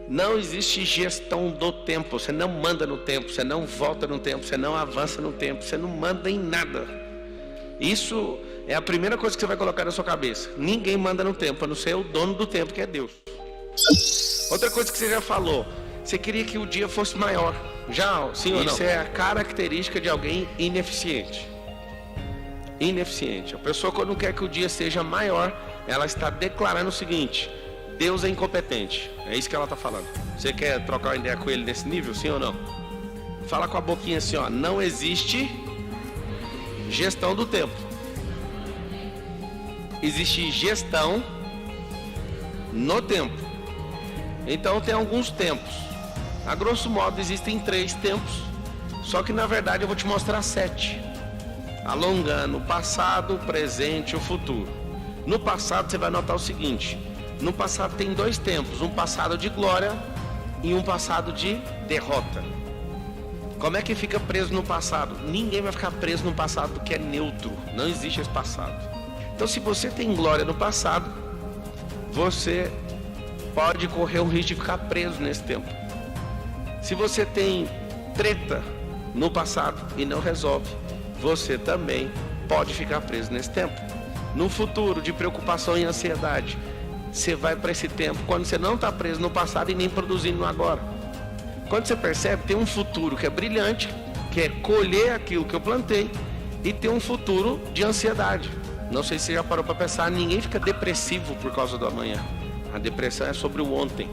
Não existe gestão do tempo. Você não manda no tempo, você não volta no tempo, você não avança no tempo, você não manda em nada. Isso é a primeira coisa que você vai colocar na sua cabeça. Ninguém manda no tempo, a não ser o dono do tempo, que é Deus. Outra coisa que você já falou, você queria que o dia fosse maior. Já, sim ou não? Isso é a característica de alguém ineficiente. Ineficiente. A pessoa, quando quer que o dia seja maior, ela está declarando o seguinte: Deus é incompetente. É isso que ela está falando. Você quer trocar uma ideia com ele nesse nível, sim ou não? Fala com a boquinha assim, ó: não existe gestão do tempo. Existe gestão no tempo. Então tem alguns tempos. A grosso modo existem 3 tempos. Só que na verdade eu vou te mostrar 7. Alongando o passado, o presente e o futuro. No passado você vai notar o seguinte: no passado tem 2 tempos, um passado de glória e um passado de derrota. Como é que fica preso no passado? Ninguém vai ficar preso no passado porque é neutro. Não existe esse passado. Então, se você tem glória no passado, você pode correr o risco de ficar preso nesse tempo. Se você tem treta no passado e não resolve, você também pode ficar preso nesse tempo. No futuro, de preocupação e ansiedade, você vai para esse tempo quando você não está preso no passado e nem produzindo no agora. Quando você percebe, tem um futuro que é brilhante, que é colher aquilo que eu plantei, e tem um futuro de ansiedade. Não sei se você já parou para pensar, ninguém fica depressivo por causa do amanhã. A depressão é sobre o ontem.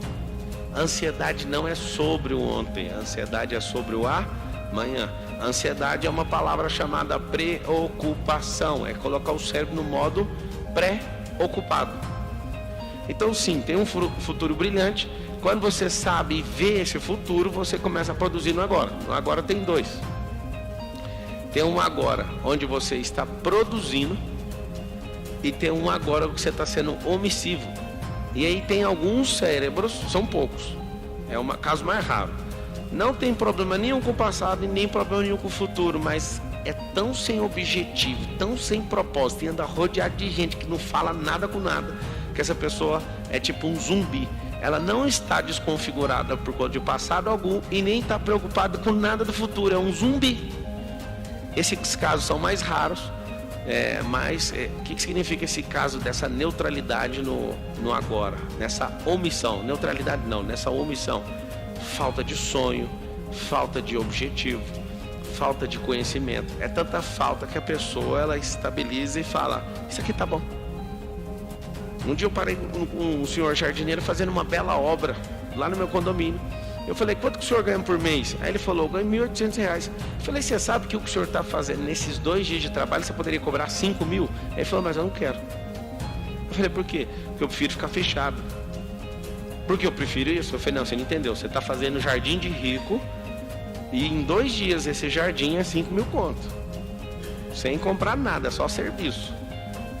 A ansiedade não é sobre o ontem, a ansiedade é sobre o amanhã. A ansiedade é uma palavra chamada preocupação, é colocar o cérebro no modo pré-ocupado. Então sim, tem um futuro brilhante. Quando você sabe e vê esse futuro, você começa a produzir no agora. No agora tem 2. Tem um agora onde você está produzindo, e tem um agora que você está sendo omissivo. E aí tem alguns cérebros, são poucos, é um caso mais raro, não tem problema nenhum com o passado e nem problema nenhum com o futuro, mas é tão sem objetivo, tão sem propósito, e anda rodeado de gente que não fala nada com nada, que essa pessoa é tipo um zumbi. Ela não está desconfigurada por conta de passado algum e nem está preocupada com nada do futuro, é um zumbi. Esses casos são mais raros. Mas o que significa esse caso dessa neutralidade no agora, nessa omissão? Neutralidade não, nessa omissão. Falta de sonho, falta de objetivo, falta de conhecimento. É tanta falta que a pessoa, ela estabiliza e fala: isso aqui tá bom. Um dia eu parei com um senhor jardineiro fazendo uma bela obra lá no meu condomínio. Eu falei: quanto que o senhor ganha por mês? Aí ele falou: ganho R$1.800. Eu falei: você sabe que o senhor está fazendo nesses 2 dias de trabalho, você poderia cobrar 5 mil? Aí ele falou: mas eu não quero. Eu falei: por quê? Porque eu prefiro ficar fechado. Por que eu prefiro isso? Eu falei: não, você não entendeu. Você está fazendo jardim de rico e em 2 dias esse jardim é 5 mil conto. Sem comprar nada, só serviço.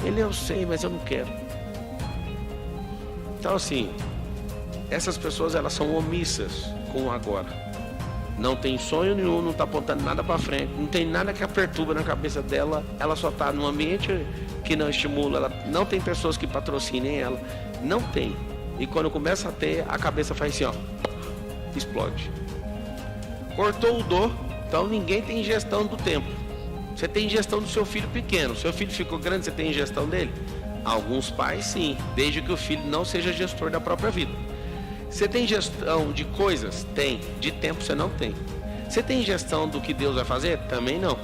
Ele: eu sei, mas eu não quero. Então assim, essas pessoas, elas são omissas com o agora. Não tem sonho nenhum, não está apontando nada para frente, não tem nada que a perturba na cabeça dela. Ela só está num ambiente que não estimula, ela não tem pessoas que patrocinem ela, não tem. E quando começa a ter, a cabeça faz assim, ó, explode. Cortou o dor, então ninguém tem gestão do tempo. Você tem gestão do seu filho pequeno, seu filho ficou grande, você tem gestão dele? Alguns pais sim, desde que o filho não seja gestor da própria vida. Você tem gestão de coisas? Tem. De tempo você não tem. Você tem gestão do que Deus vai fazer? Também não.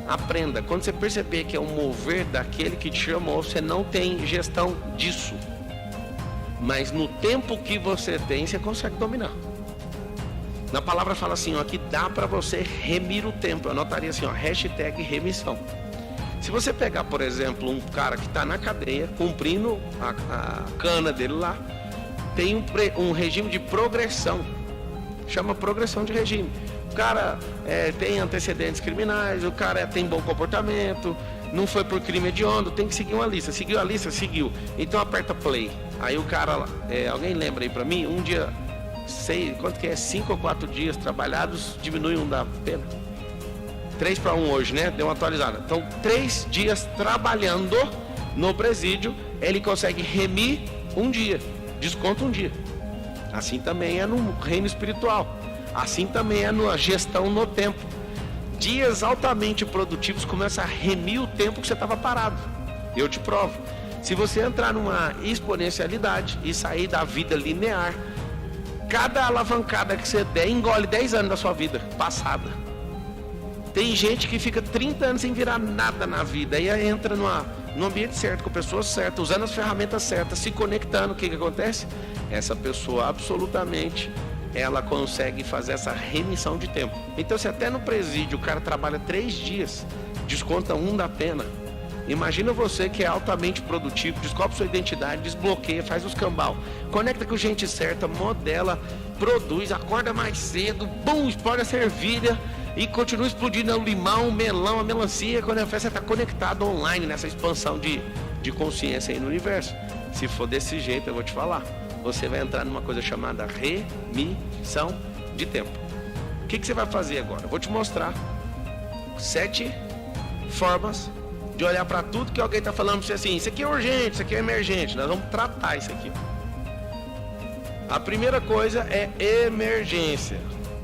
Aprenda. Quando você perceber que é o mover daquele que te chamou, você não tem gestão disso. Mas no tempo que você tem, você consegue dominar. Na palavra fala assim, ó, que dá para você remir o tempo. Eu anotaria assim, ó, #remissão. Se você pegar, por exemplo, um cara que está na cadeia, cumprindo a cana dele lá, tem um regime de progressão, chama progressão de regime. O cara tem antecedentes criminais, o cara tem bom comportamento, não foi por crime hediondo, tem que seguir uma lista. Seguiu a lista? Seguiu. Então aperta play. Aí o cara, alguém lembra aí pra mim, um dia, quanto que é? 5 ou 4 dias trabalhados, diminui um da pena. 3 para 1 hoje, né? Deu uma atualizada. Então 3 dias trabalhando no presídio, ele consegue remir um dia. Desconta um dia. Assim também é no reino espiritual. Assim também é na gestão no tempo. Dias altamente produtivos começam a remir o tempo que você estava parado. Eu te provo. Se você entrar numa exponencialidade e sair da vida linear, cada alavancada que você der engole 10 anos da sua vida passada. Tem gente que fica 30 anos sem virar nada na vida, aí entra no ambiente certo, com pessoas certas, usando as ferramentas certas, se conectando. O que acontece? Essa pessoa absolutamente, ela consegue fazer essa remissão de tempo. Então, se até no presídio o cara trabalha 3 dias, desconta 1 da pena. Imagina você que é altamente produtivo, descobre sua identidade, desbloqueia, faz os cambal, conecta com gente certa, modela, produz, acorda mais cedo, bum, explode a servilha e continua explodindo o limão, o melão, a melancia. Quando a festa está conectado online nessa expansão de consciência aí no universo. Se for desse jeito, eu vou te falar, você vai entrar numa coisa chamada remissão de tempo. O que você vai fazer agora? Eu vou te mostrar 7 formas de olhar para tudo que alguém está falando para você assim: isso aqui é urgente, isso aqui é emergente. Nós vamos tratar isso aqui. A primeira coisa é emergência.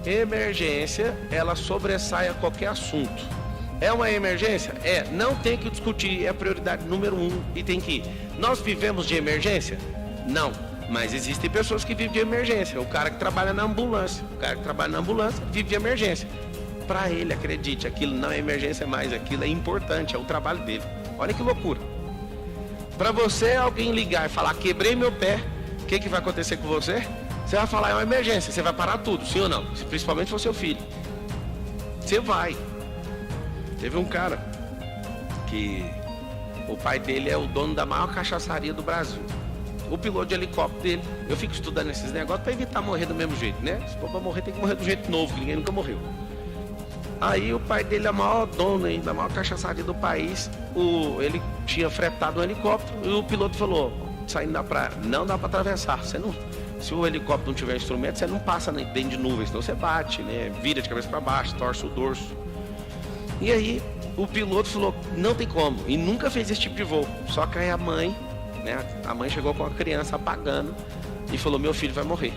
Emergência, ela sobressai a qualquer assunto. É uma emergência? É, não tem que discutir, é a prioridade número 1 e tem que ir. Nós vivemos de emergência? Não, mas existem pessoas que vivem de emergência. O cara que trabalha na ambulância, vive de emergência. Para ele, acredite, aquilo não é emergência mais, aquilo é importante, é o trabalho dele. Olha que loucura. Para você, alguém ligar e falar: quebrei meu pé, o que vai acontecer com você? Você vai falar: é uma emergência, você vai parar tudo, sim ou não? Principalmente se for seu filho. Você vai. Teve um cara que o pai dele é o dono da maior cachaçaria do Brasil. O piloto de helicóptero dele, eu fico estudando esses negócios para evitar morrer do mesmo jeito, né? Se for para morrer, tem que morrer do jeito novo, que ninguém nunca morreu. Aí o pai dele é o maior dono aí, da maior cachaçaria do país. Ele tinha fretado um helicóptero e o piloto falou, saindo da praia: não dá para atravessar. Você não, se o helicóptero não tiver instrumento, você não passa dentro de nuvens, senão você bate, né? Vira de cabeça para baixo, torce o dorso. E aí o piloto falou: não tem como, e nunca fez esse tipo de voo. Só que aí a mãe, né? A mãe chegou com a criança apagando e falou: meu filho vai morrer.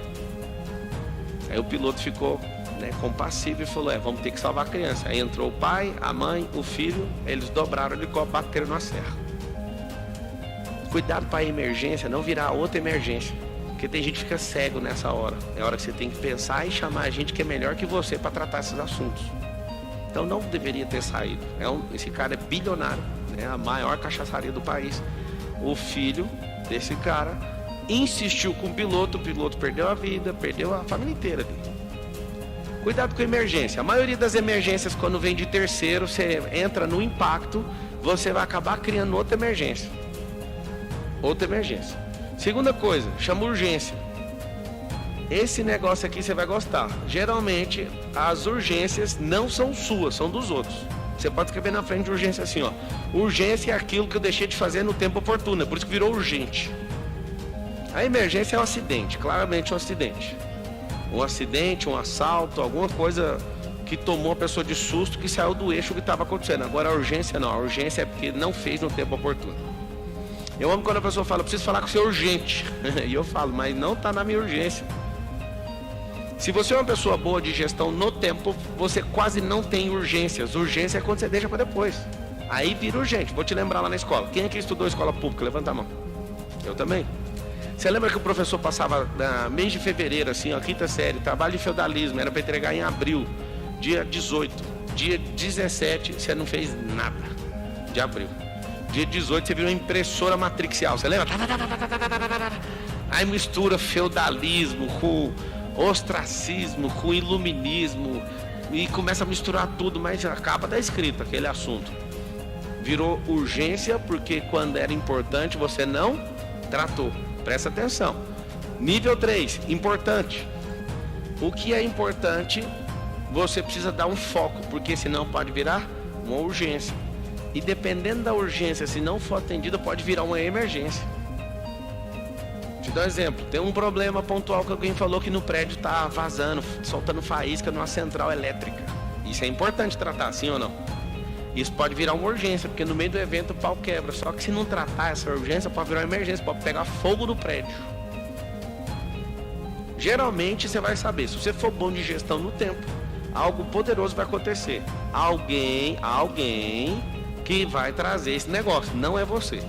Aí o piloto ficou, né, compassivo e falou: vamos ter que salvar a criança. Aí entrou o pai, a mãe, o filho, eles dobraram o helicóptero, bateram na serra. Cuidado para a emergência não virar outra emergência, porque tem gente que fica cego nessa hora. É a hora que você tem que pensar e chamar a gente que é melhor que você para tratar esses assuntos. Então não deveria ter saído. Esse cara é bilionário, né, a maior cachaçaria do país. O filho desse cara insistiu com o piloto perdeu a vida, perdeu a família inteira dele. Cuidado com a emergência. A maioria das emergências, quando vem de terceiro, você entra no impacto, você vai acabar criando outra emergência. Segunda coisa, chama urgência. Esse negócio aqui você vai gostar. Geralmente, as urgências não são suas, são dos outros. Você pode escrever na frente de urgência assim, ó: urgência é aquilo que eu deixei de fazer no tempo oportuno, é por isso que virou urgente. A emergência é um acidente, claramente um acidente. Um acidente, um assalto, alguma coisa que tomou a pessoa de susto, que saiu do eixo que estava acontecendo. Agora a urgência não, a urgência é porque não fez no tempo oportuno. Eu amo quando a pessoa fala: preciso falar com você urgente. E eu falo: mas não está na minha urgência. Se você é uma pessoa boa de gestão no tempo, você quase não tem urgências. Urgência é quando você deixa para depois. Aí vira urgente. Vou te lembrar lá na escola. Quem aqui estudou escola pública? Levanta a mão. Eu também. Você lembra que o professor passava mês de fevereiro, assim, ó, 5ª série, trabalho de feudalismo, era para entregar em abril, dia 18, dia 17, você não fez nada de abril. Dia 18 você viu uma impressora matricial, você lembra? Aí mistura feudalismo com ostracismo, com iluminismo, e começa a misturar tudo, mas acaba da escrita aquele assunto. Virou urgência porque quando era importante você não tratou. Presta atenção. Nível 3, importante. O que é importante, você precisa dar um foco, porque senão pode virar uma urgência. E dependendo da urgência, se não for atendida, pode virar uma emergência. Te dou um exemplo. Tem um problema pontual que alguém falou que no prédio está vazando, soltando faísca numa central elétrica. Isso é importante tratar, sim ou não? Isso pode virar uma urgência, porque no meio do evento o pau quebra. Só que se não tratar essa urgência, pode virar uma emergência, pode pegar fogo no prédio. Geralmente você vai saber, se você for bom de gestão no tempo, algo poderoso vai acontecer. Alguém que vai trazer esse negócio, não é você.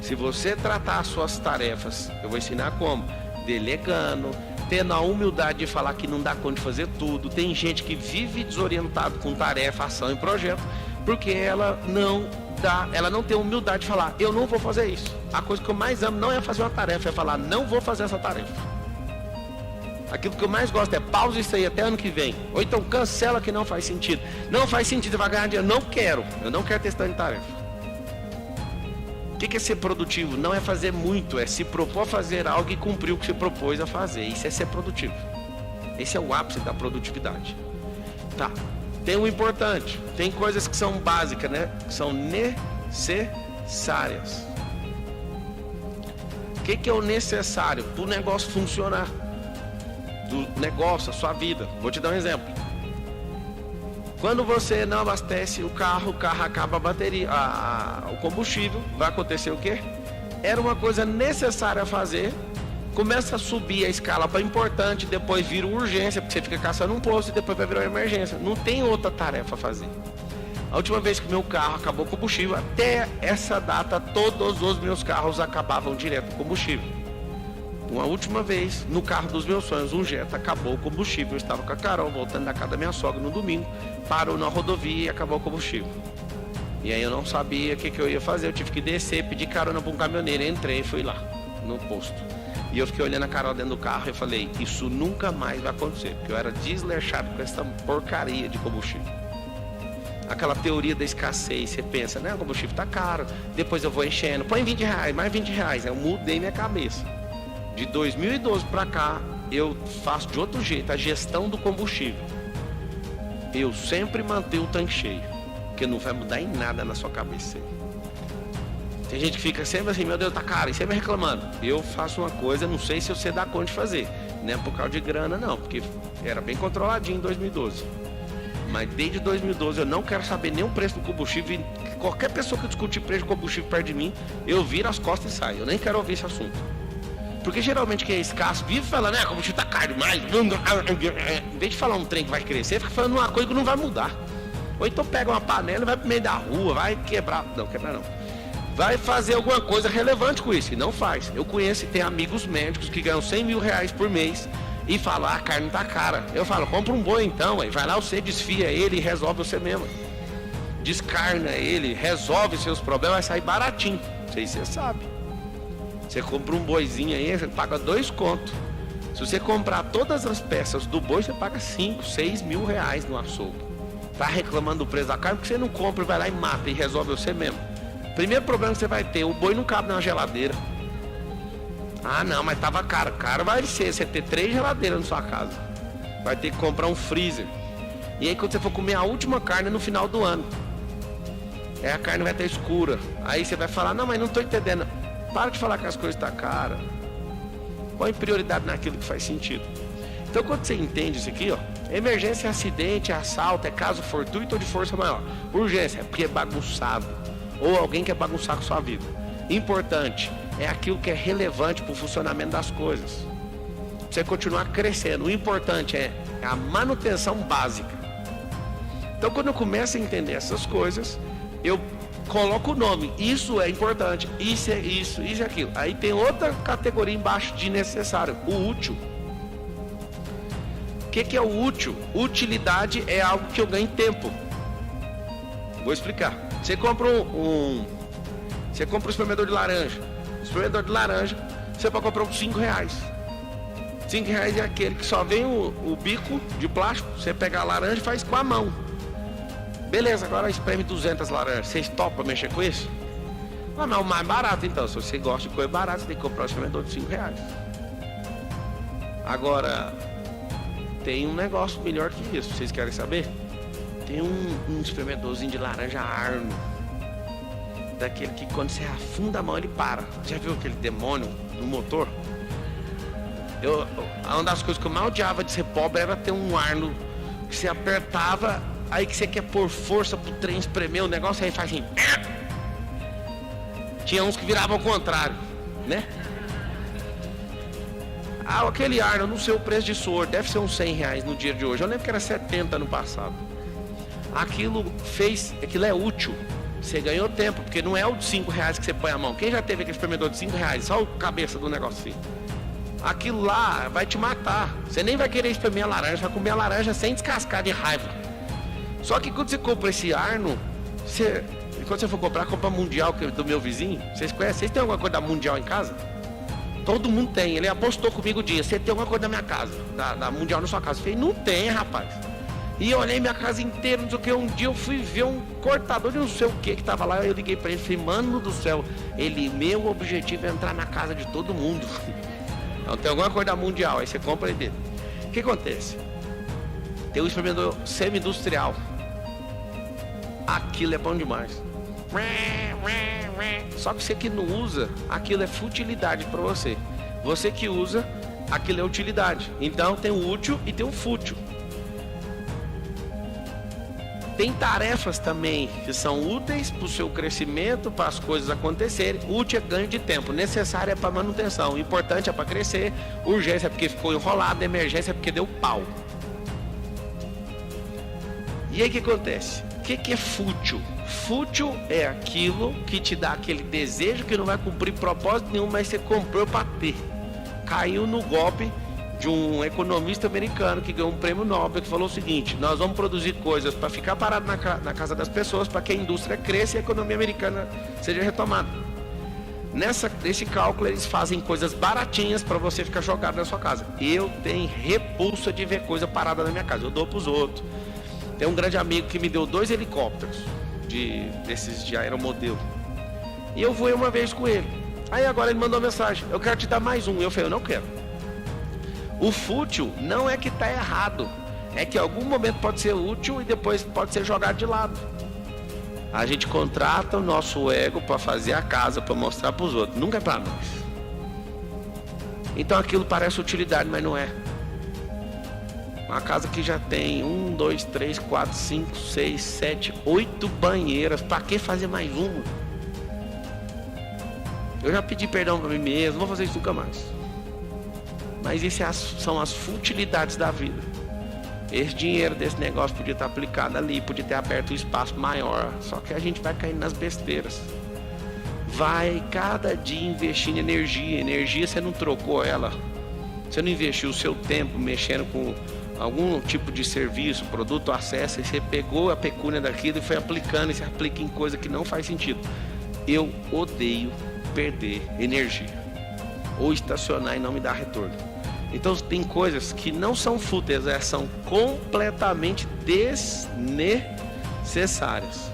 Se você tratar as suas tarefas, eu vou ensinar como, delegando, tendo a humildade de falar que não dá conta de fazer tudo. Tem gente que vive desorientado com tarefa, ação e projeto, porque ela não tem humildade de falar, eu não vou fazer isso. A coisa que eu mais amo não é fazer uma tarefa, é falar, não vou fazer essa tarefa. Aquilo que eu mais gosto é pausa isso aí até ano que vem. Ou então cancela que não faz sentido. Não faz sentido, vai ganhar dinheiro. Eu não quero testar em tarefa. O que é ser produtivo? Não é fazer muito, é se propor a fazer algo e cumprir o que se propôs a fazer. Isso é ser produtivo. Esse é o ápice da produtividade. Tá. Tem um importante. Tem coisas que são básicas, né? Que são necessárias. O que é o necessário para o negócio funcionar? Do negócio, a sua vida. Vou te dar um exemplo. Quando você não abastece o carro acaba a bateria, o combustível, vai acontecer o quê? Era uma coisa necessária a fazer, começa a subir a escala para importante, depois vira urgência, porque você fica caçando um posto e depois vai virar uma emergência. Não tem outra tarefa a fazer. A última vez que meu carro acabou o combustível, até essa data, todos os meus carros acabavam direto o combustível. Uma última vez, no carro dos meus sonhos, um Jetta, acabou o combustível. Eu estava com a Carol, voltando da casa da minha sogra no domingo, parou na rodovia e acabou o combustível. E aí eu não sabia o que eu ia fazer, eu tive que descer, pedir carona para um caminhoneiro, entrei e fui lá, no posto. E eu fiquei olhando a Carol dentro do carro e falei, isso nunca mais vai acontecer, porque eu era desleixado com essa porcaria de combustível. Aquela teoria da escassez, você pensa, né, o combustível tá caro, depois eu vou enchendo, põe 20 reais, mais 20 reais, eu mudei minha cabeça. De 2012 para cá, eu faço de outro jeito a gestão do combustível. Eu sempre mantenho o tanque cheio, porque não vai mudar em nada na sua cabeça. Tem gente que fica sempre assim, meu Deus, tá caro, e sempre reclamando. Eu faço uma coisa, não sei se você dá conta de fazer, não é por causa de grana não, porque era bem controladinho em 2012. Mas desde 2012 eu não quero saber nem o preço do combustível. E qualquer pessoa que discute preço de combustível perto de mim, eu viro as costas e saio. Eu nem quero ouvir esse assunto. Porque geralmente quem é escasso vive falando, combustível tá caro demais. Em vez de falar um trem que vai crescer, fica falando uma coisa que não vai mudar. Ou então pega uma panela e vai pro meio da rua, vai quebrar. Não, quebrar não. Vai fazer alguma coisa relevante com isso. E não faz. Eu conheço e tenho amigos médicos que ganham 100 mil reais por mês e falam, a carne tá cara. Eu falo, compra um boi então. Aí vai lá, você desfia ele e resolve você mesmo. Descarna ele, resolve seus problemas, vai sair baratinho. Não sei se você sabe. Você compra um boizinho aí, você paga 2 contos. Se você comprar todas as peças do boi, você paga 5, 6 mil reais no açougue. Tá reclamando do preço da carne porque você não compra, vai lá e mata e resolve você mesmo. Primeiro problema que você vai ter, o boi não cabe na geladeira. Ah não, mas tava caro. Caro vai ser você ter 3 geladeiras na sua casa. Vai ter que comprar um freezer. E aí quando você for comer a última carne no final do ano, a carne vai estar escura. Aí você vai falar, não, mas não tô entendendo. Para de falar que as coisas estão caras. Põe prioridade naquilo que faz sentido. Então quando você entende isso aqui, emergência é acidente, é assalto, é caso fortuito ou de força maior. Urgência é porque é bagunçado. Ou alguém quer bagunçar com sua vida. Importante é aquilo que é relevante para o funcionamento das coisas. Pra você continuar crescendo. O importante é a manutenção básica. Então quando eu começo a entender essas coisas, eu coloco o nome, isso é importante, isso é isso, isso é aquilo. Aí tem outra categoria embaixo de necessário, o útil. O que é o útil? Utilidade é algo que eu ganho tempo. Vou explicar. Você compra você compra um espremedor de laranja. O espremedor de laranja, você pode comprar uns 5 reais. 5 reais é aquele que só vem o bico de plástico, você pega a laranja e faz com a mão. Beleza, agora espreme 200 laranjas. Vocês topam mexer com isso? Não, mas o mais barato então. Se você gosta de coisa barata, você tem que comprar um espremedor de 5 reais. Agora, tem um negócio melhor que isso. Vocês querem saber? Tem um espremedorzinho de laranja Arno. Daquele que quando você afunda a mão ele para. Já viu aquele demônio no motor? Uma das coisas que eu mais odiava de ser pobre era ter um Arno que você apertava. Aí que você quer pôr força pro trem espremer o negócio, aí faz assim. Tinha uns que viravam ao contrário, né? Ah, aquele Arno, não sei o preço de soro, deve ser uns R$100 no dia de hoje. Eu lembro que era 70 no passado. Aquilo é útil. Você ganhou tempo, porque não é o de R$5 que você põe a mão. Quem já teve aquele espremedor de R$5? Só o cabeça do negocinho. Aquilo lá vai te matar. Você nem vai querer espremer a laranja, vai comer a laranja sem descascar de raiva. Só que quando você compra esse Arno, quando você for comprar, compra Mundial do meu vizinho. Vocês conhecem? Vocês têm alguma coisa da Mundial em casa? Todo mundo tem. Ele apostou comigo o dia. Você tem alguma coisa da minha casa, da Mundial na sua casa? Eu falei, não tem, rapaz. E eu olhei minha casa inteira, não sei o que. Um dia eu fui ver um cortador de não sei o que tava lá. Eu liguei pra ele e falei, mano do céu, meu objetivo é entrar na casa de todo mundo. Então tem alguma coisa da Mundial, aí você compra ele dele. O que acontece? Tem um espremedor semi-industrial. Aquilo é bom demais. Só que você que não usa, aquilo é futilidade para você. Você que usa, aquilo é utilidade. Então tem o útil e tem o fútil. Tem tarefas também que são úteis para o seu crescimento, para as coisas acontecerem. Útil é ganho de tempo, necessário é para manutenção, importante é para crescer, urgência é porque ficou enrolado, emergência é porque deu pau. E aí o que acontece? O que é fútil? Fútil é aquilo que te dá aquele desejo que não vai cumprir propósito nenhum, mas você comprou para ter. Caiu no golpe de um economista americano que ganhou um prêmio Nobel, que falou o seguinte: nós vamos produzir coisas para ficar parado na casa das pessoas, para que a indústria cresça e a economia americana seja retomada. Nesse cálculo eles fazem coisas baratinhas para você ficar jogado na sua casa. Eu tenho repulsa de ver coisa parada na minha casa, eu dou para os outros. Tem um grande amigo que me deu 2 helicópteros desses de aeromodelo. E eu voei uma vez com ele. Aí agora ele mandou uma mensagem: eu quero te dar mais um. Eu falei, eu não quero. O fútil não é que está errado, é que em algum momento pode ser útil e depois pode ser jogado de lado. A gente contrata o nosso ego para fazer a casa, para mostrar para os outros, nunca é para nós. Então aquilo parece utilidade, mas não é. Uma casa que já tem 1, 2, 3, 4, 5, 6, 7, 8 banheiras, para que fazer mais uma? Eu já pedi perdão para mim mesmo, não vou fazer isso nunca mais. Mas essas são as futilidades da vida. Esse dinheiro desse negócio podia estar aplicado ali, podia ter aberto um espaço maior. Só que a gente vai caindo nas besteiras. Vai cada dia investindo em energia. Energia você não trocou ela. Você não investiu o seu tempo mexendo com algum tipo de serviço, produto, acesso, e você pegou a pecúnia daquilo e foi aplicando, e se aplica em coisa que não faz sentido. Eu odeio perder energia ou estacionar e não me dar retorno. Então tem coisas que não são fúteis, são completamente desnecessárias.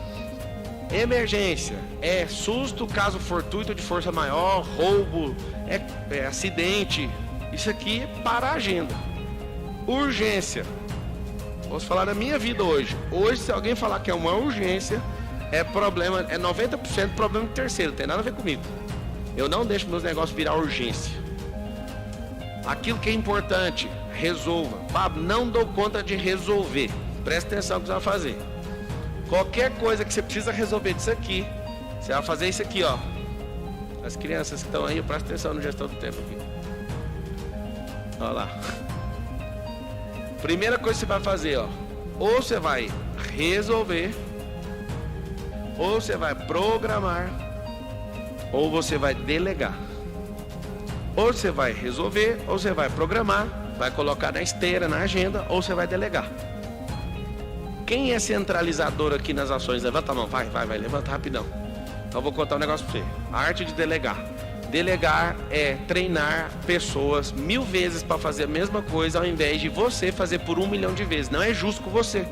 Emergência é susto, caso fortuito de força maior, roubo, é acidente. Isso aqui é para a agenda. Urgência. Vou falar da minha vida hoje. Hoje, se alguém falar que é uma urgência, é problema, é 90% problema de terceiro, não tem nada a ver comigo. Eu não deixo meus negócios virar urgência. Aquilo que é importante, resolva. Pablo, não dou conta de resolver. Presta atenção no que você vai fazer. Qualquer coisa que você precisa resolver disso aqui, você vai fazer isso aqui, ó. As crianças que estão aí, presta atenção no gestão do tempo aqui. Olha lá. Primeira coisa que você vai fazer, ó. Ou você vai resolver, ou você vai programar, ou você vai delegar. Ou você vai resolver, ou você vai programar, vai colocar na esteira, na agenda, ou você vai delegar. Quem é centralizador aqui nas ações? Levanta a mão, vai, levanta rapidão. Então eu vou contar um negócio pra você. A arte de delegar. Delegar é treinar pessoas 1000 vezes para fazer a mesma coisa, ao invés de você fazer por 1 milhão de vezes. Não é justo com você.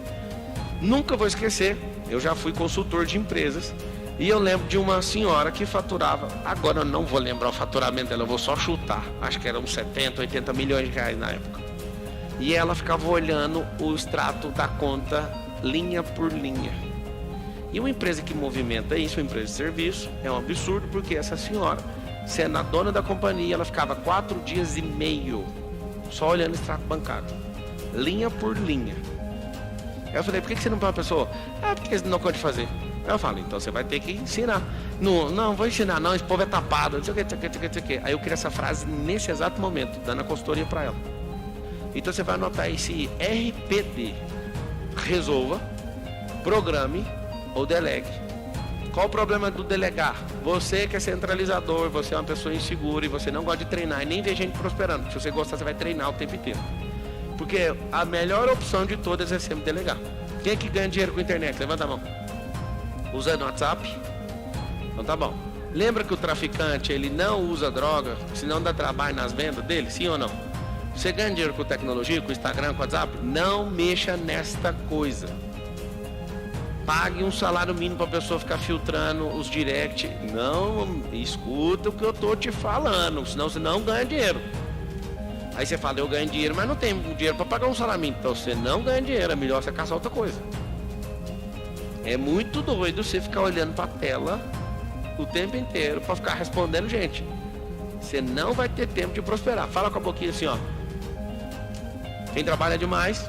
Nunca vou esquecer, eu já fui consultor de empresas e eu lembro de uma senhora que faturava, agora eu não vou lembrar o faturamento dela, eu vou só chutar, acho que eram uns 70, 80 milhões de reais na época. E ela ficava olhando o extrato da conta linha por linha. E uma empresa que movimenta isso, uma empresa de serviço, é um absurdo, porque essa senhora, sendo a dona da companhia, ela ficava 4 dias e meio só olhando o extrato bancário, linha por linha. Aí eu falei, por que você não põe uma pessoa? Porque eles não podem fazer. Aí eu falo, então você vai ter que ensinar. Não, vou ensinar não, esse povo é tapado, não sei o que, não sei o que, não sei o que, não sei o que. Aí eu queria essa frase nesse exato momento, dando a consultoria para ela. Então você vai anotar esse RPD. Resolva, programe ou delegue. Qual o problema do delegar? Você que é centralizador, você é uma pessoa insegura e você não gosta de treinar e nem vê gente prosperando. Se você gostar, você vai treinar o tempo inteiro. Porque a melhor opção de todas é sempre delegar. Quem é que ganha dinheiro com a internet? Levanta a mão. Usando WhatsApp? Então tá bom. Lembra que o traficante, ele não usa droga, senão dá trabalho nas vendas dele? Sim ou não? Você ganha dinheiro com tecnologia, com Instagram, com WhatsApp? Não mexa nesta coisa. Pague um salário mínimo para a pessoa ficar filtrando os direct. Não, escuta o que eu tô te falando, senão você não ganha dinheiro. Aí você fala, eu ganho dinheiro, mas não tenho dinheiro para pagar um salário mínimo. Então você não ganha dinheiro, é melhor você caçar outra coisa. É muito doido você ficar olhando para a tela o tempo inteiro para ficar respondendo gente. Você não vai ter tempo de prosperar. Fala com a boquinha assim, ó. Quem trabalha demais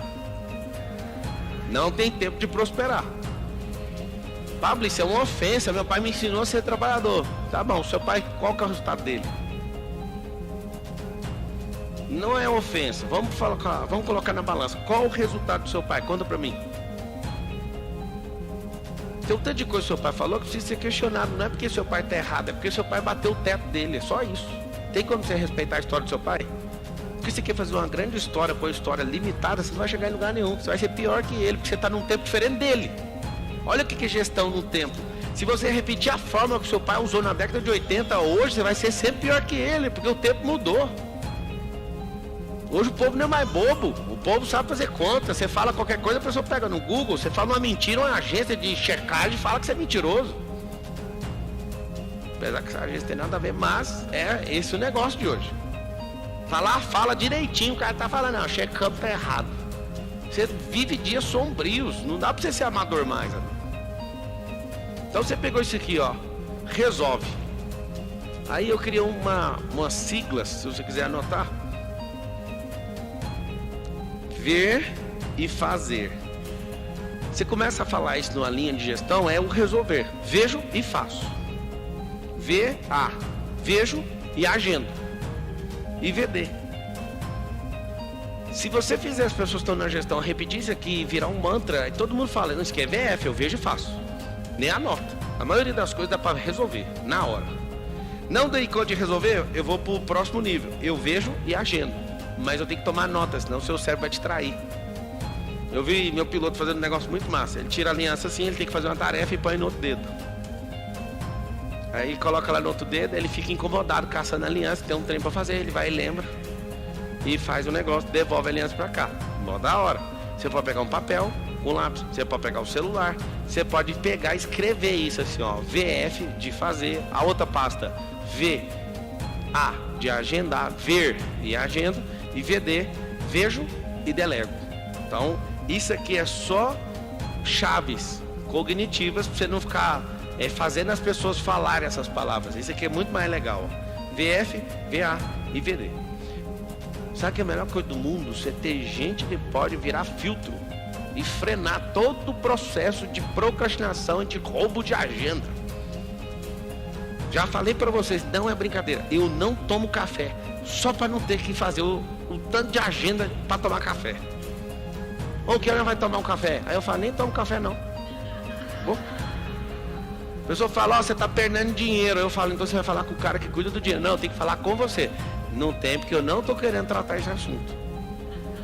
não tem tempo de prosperar. Pablo, isso é uma ofensa. Meu pai me ensinou a ser trabalhador. Tá bom, seu pai, qual que é o resultado dele? Não é ofensa. Vamos colocar na balança. Qual o resultado do seu pai? Conta pra mim. Tem um tanto de coisa que seu pai falou que precisa ser questionado. Não é porque seu pai tá errado, é porque seu pai bateu o teto dele. É só isso. Tem como você respeitar a história do seu pai? Porque você quer fazer uma grande história, com a história limitada, você não vai chegar em lugar nenhum. Você vai ser pior que ele, porque você tá num tempo diferente dele. Olha o que é gestão no tempo. Se você repetir a fórmula que seu pai usou na década de 80, hoje você vai ser sempre pior que ele, porque o tempo mudou. Hoje o povo não é mais bobo, o povo sabe fazer conta. Você fala qualquer coisa, a pessoa pega no Google, você fala uma mentira, uma agência de checagem fala que você é mentiroso. Apesar que essa agência tem nada a ver, mas é esse o negócio de hoje. Fala direitinho, o cara tá falando, não, o check-up tá errado. Você vive dias sombrios, não dá pra você ser amador mais. Né? Então você pegou isso aqui, ó, resolve. Aí eu criei umas siglas, se você quiser anotar. Ver e fazer. Você começa a falar isso numa linha de gestão, é o resolver. Vejo e faço. Vejo e agendo. E VD. Se você fizer as pessoas que estão na gestão repetir isso aqui, virar um mantra, e todo mundo fala, não, isso aqui é VF, eu vejo e faço. Nem anota. A maioria das coisas dá para resolver, na hora. Não dei conta de resolver, eu vou pro próximo nível. Eu vejo e agendo. Mas eu tenho que tomar nota, senão o seu cérebro vai te trair. Eu vi meu piloto fazendo um negócio muito massa. Ele tira a aliança assim, ele tem que fazer uma tarefa e põe no outro dedo. Aí coloca lá no outro dedo, ele fica incomodado, caçando a aliança, tem um trem pra fazer, ele vai e lembra. E faz o negócio, devolve a aliança pra cá. Mó da hora. Você pode pegar um papel, um lápis, você pode pegar o celular, você pode pegar e escrever isso assim, ó. VF de fazer, a outra pasta, VA de agendar, ver e agenda. E VD, vejo e delego. Então, isso aqui é só chaves cognitivas para você não ficar fazendo as pessoas falarem essas palavras. Isso aqui é muito mais legal. VF, VA e VD. Sabe que é a melhor coisa do mundo? Você ter gente que pode virar filtro e frenar todo o processo de procrastinação e de roubo de agenda. Já falei para vocês, não é brincadeira. Eu não tomo café só para não ter que fazer o tanto de agenda para tomar café. Ou que hora vai tomar um café? Aí eu falo, nem tomo café não. Bom, a pessoa fala, ó, você tá perdendo dinheiro. Eu falo, então você vai falar com o cara que cuida do dinheiro. Não, eu tenho que falar com você. Não tem, porque eu não tô querendo tratar esse assunto.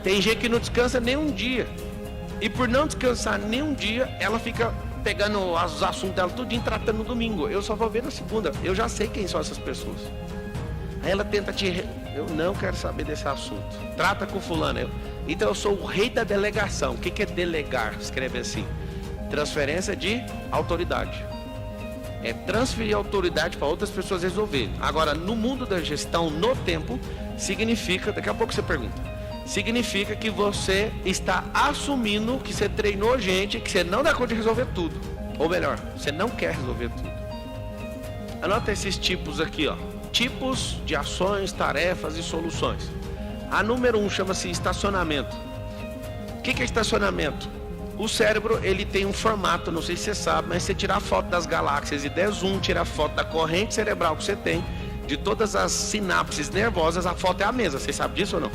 Tem gente que não descansa nem um dia. E por não descansar nem um dia, ela fica pegando os assuntos dela tudinho, tratando no domingo. Eu só vou ver na segunda. Eu já sei quem são essas pessoas. Aí ela tenta eu não quero saber desse assunto. Trata com fulano. Então eu sou o rei da delegação. O que é delegar? Escreve assim. Transferência de autoridade. É transferir a autoridade para outras pessoas resolverem. Agora, no mundo da gestão, no tempo, significa, daqui a pouco você pergunta, significa que você está assumindo que você treinou gente, que você não dá conta de resolver tudo. Ou melhor, você não quer resolver tudo. Anota esses tipos aqui, ó. Tipos de ações, tarefas e soluções. A número 1 chama-se estacionamento. O que é estacionamento? O cérebro, ele tem um formato, não sei se você sabe, mas você tirar foto das galáxias e der zoom, tirar foto da corrente cerebral que você tem, de todas as sinapses nervosas, a foto é a mesma. Você sabe disso ou não?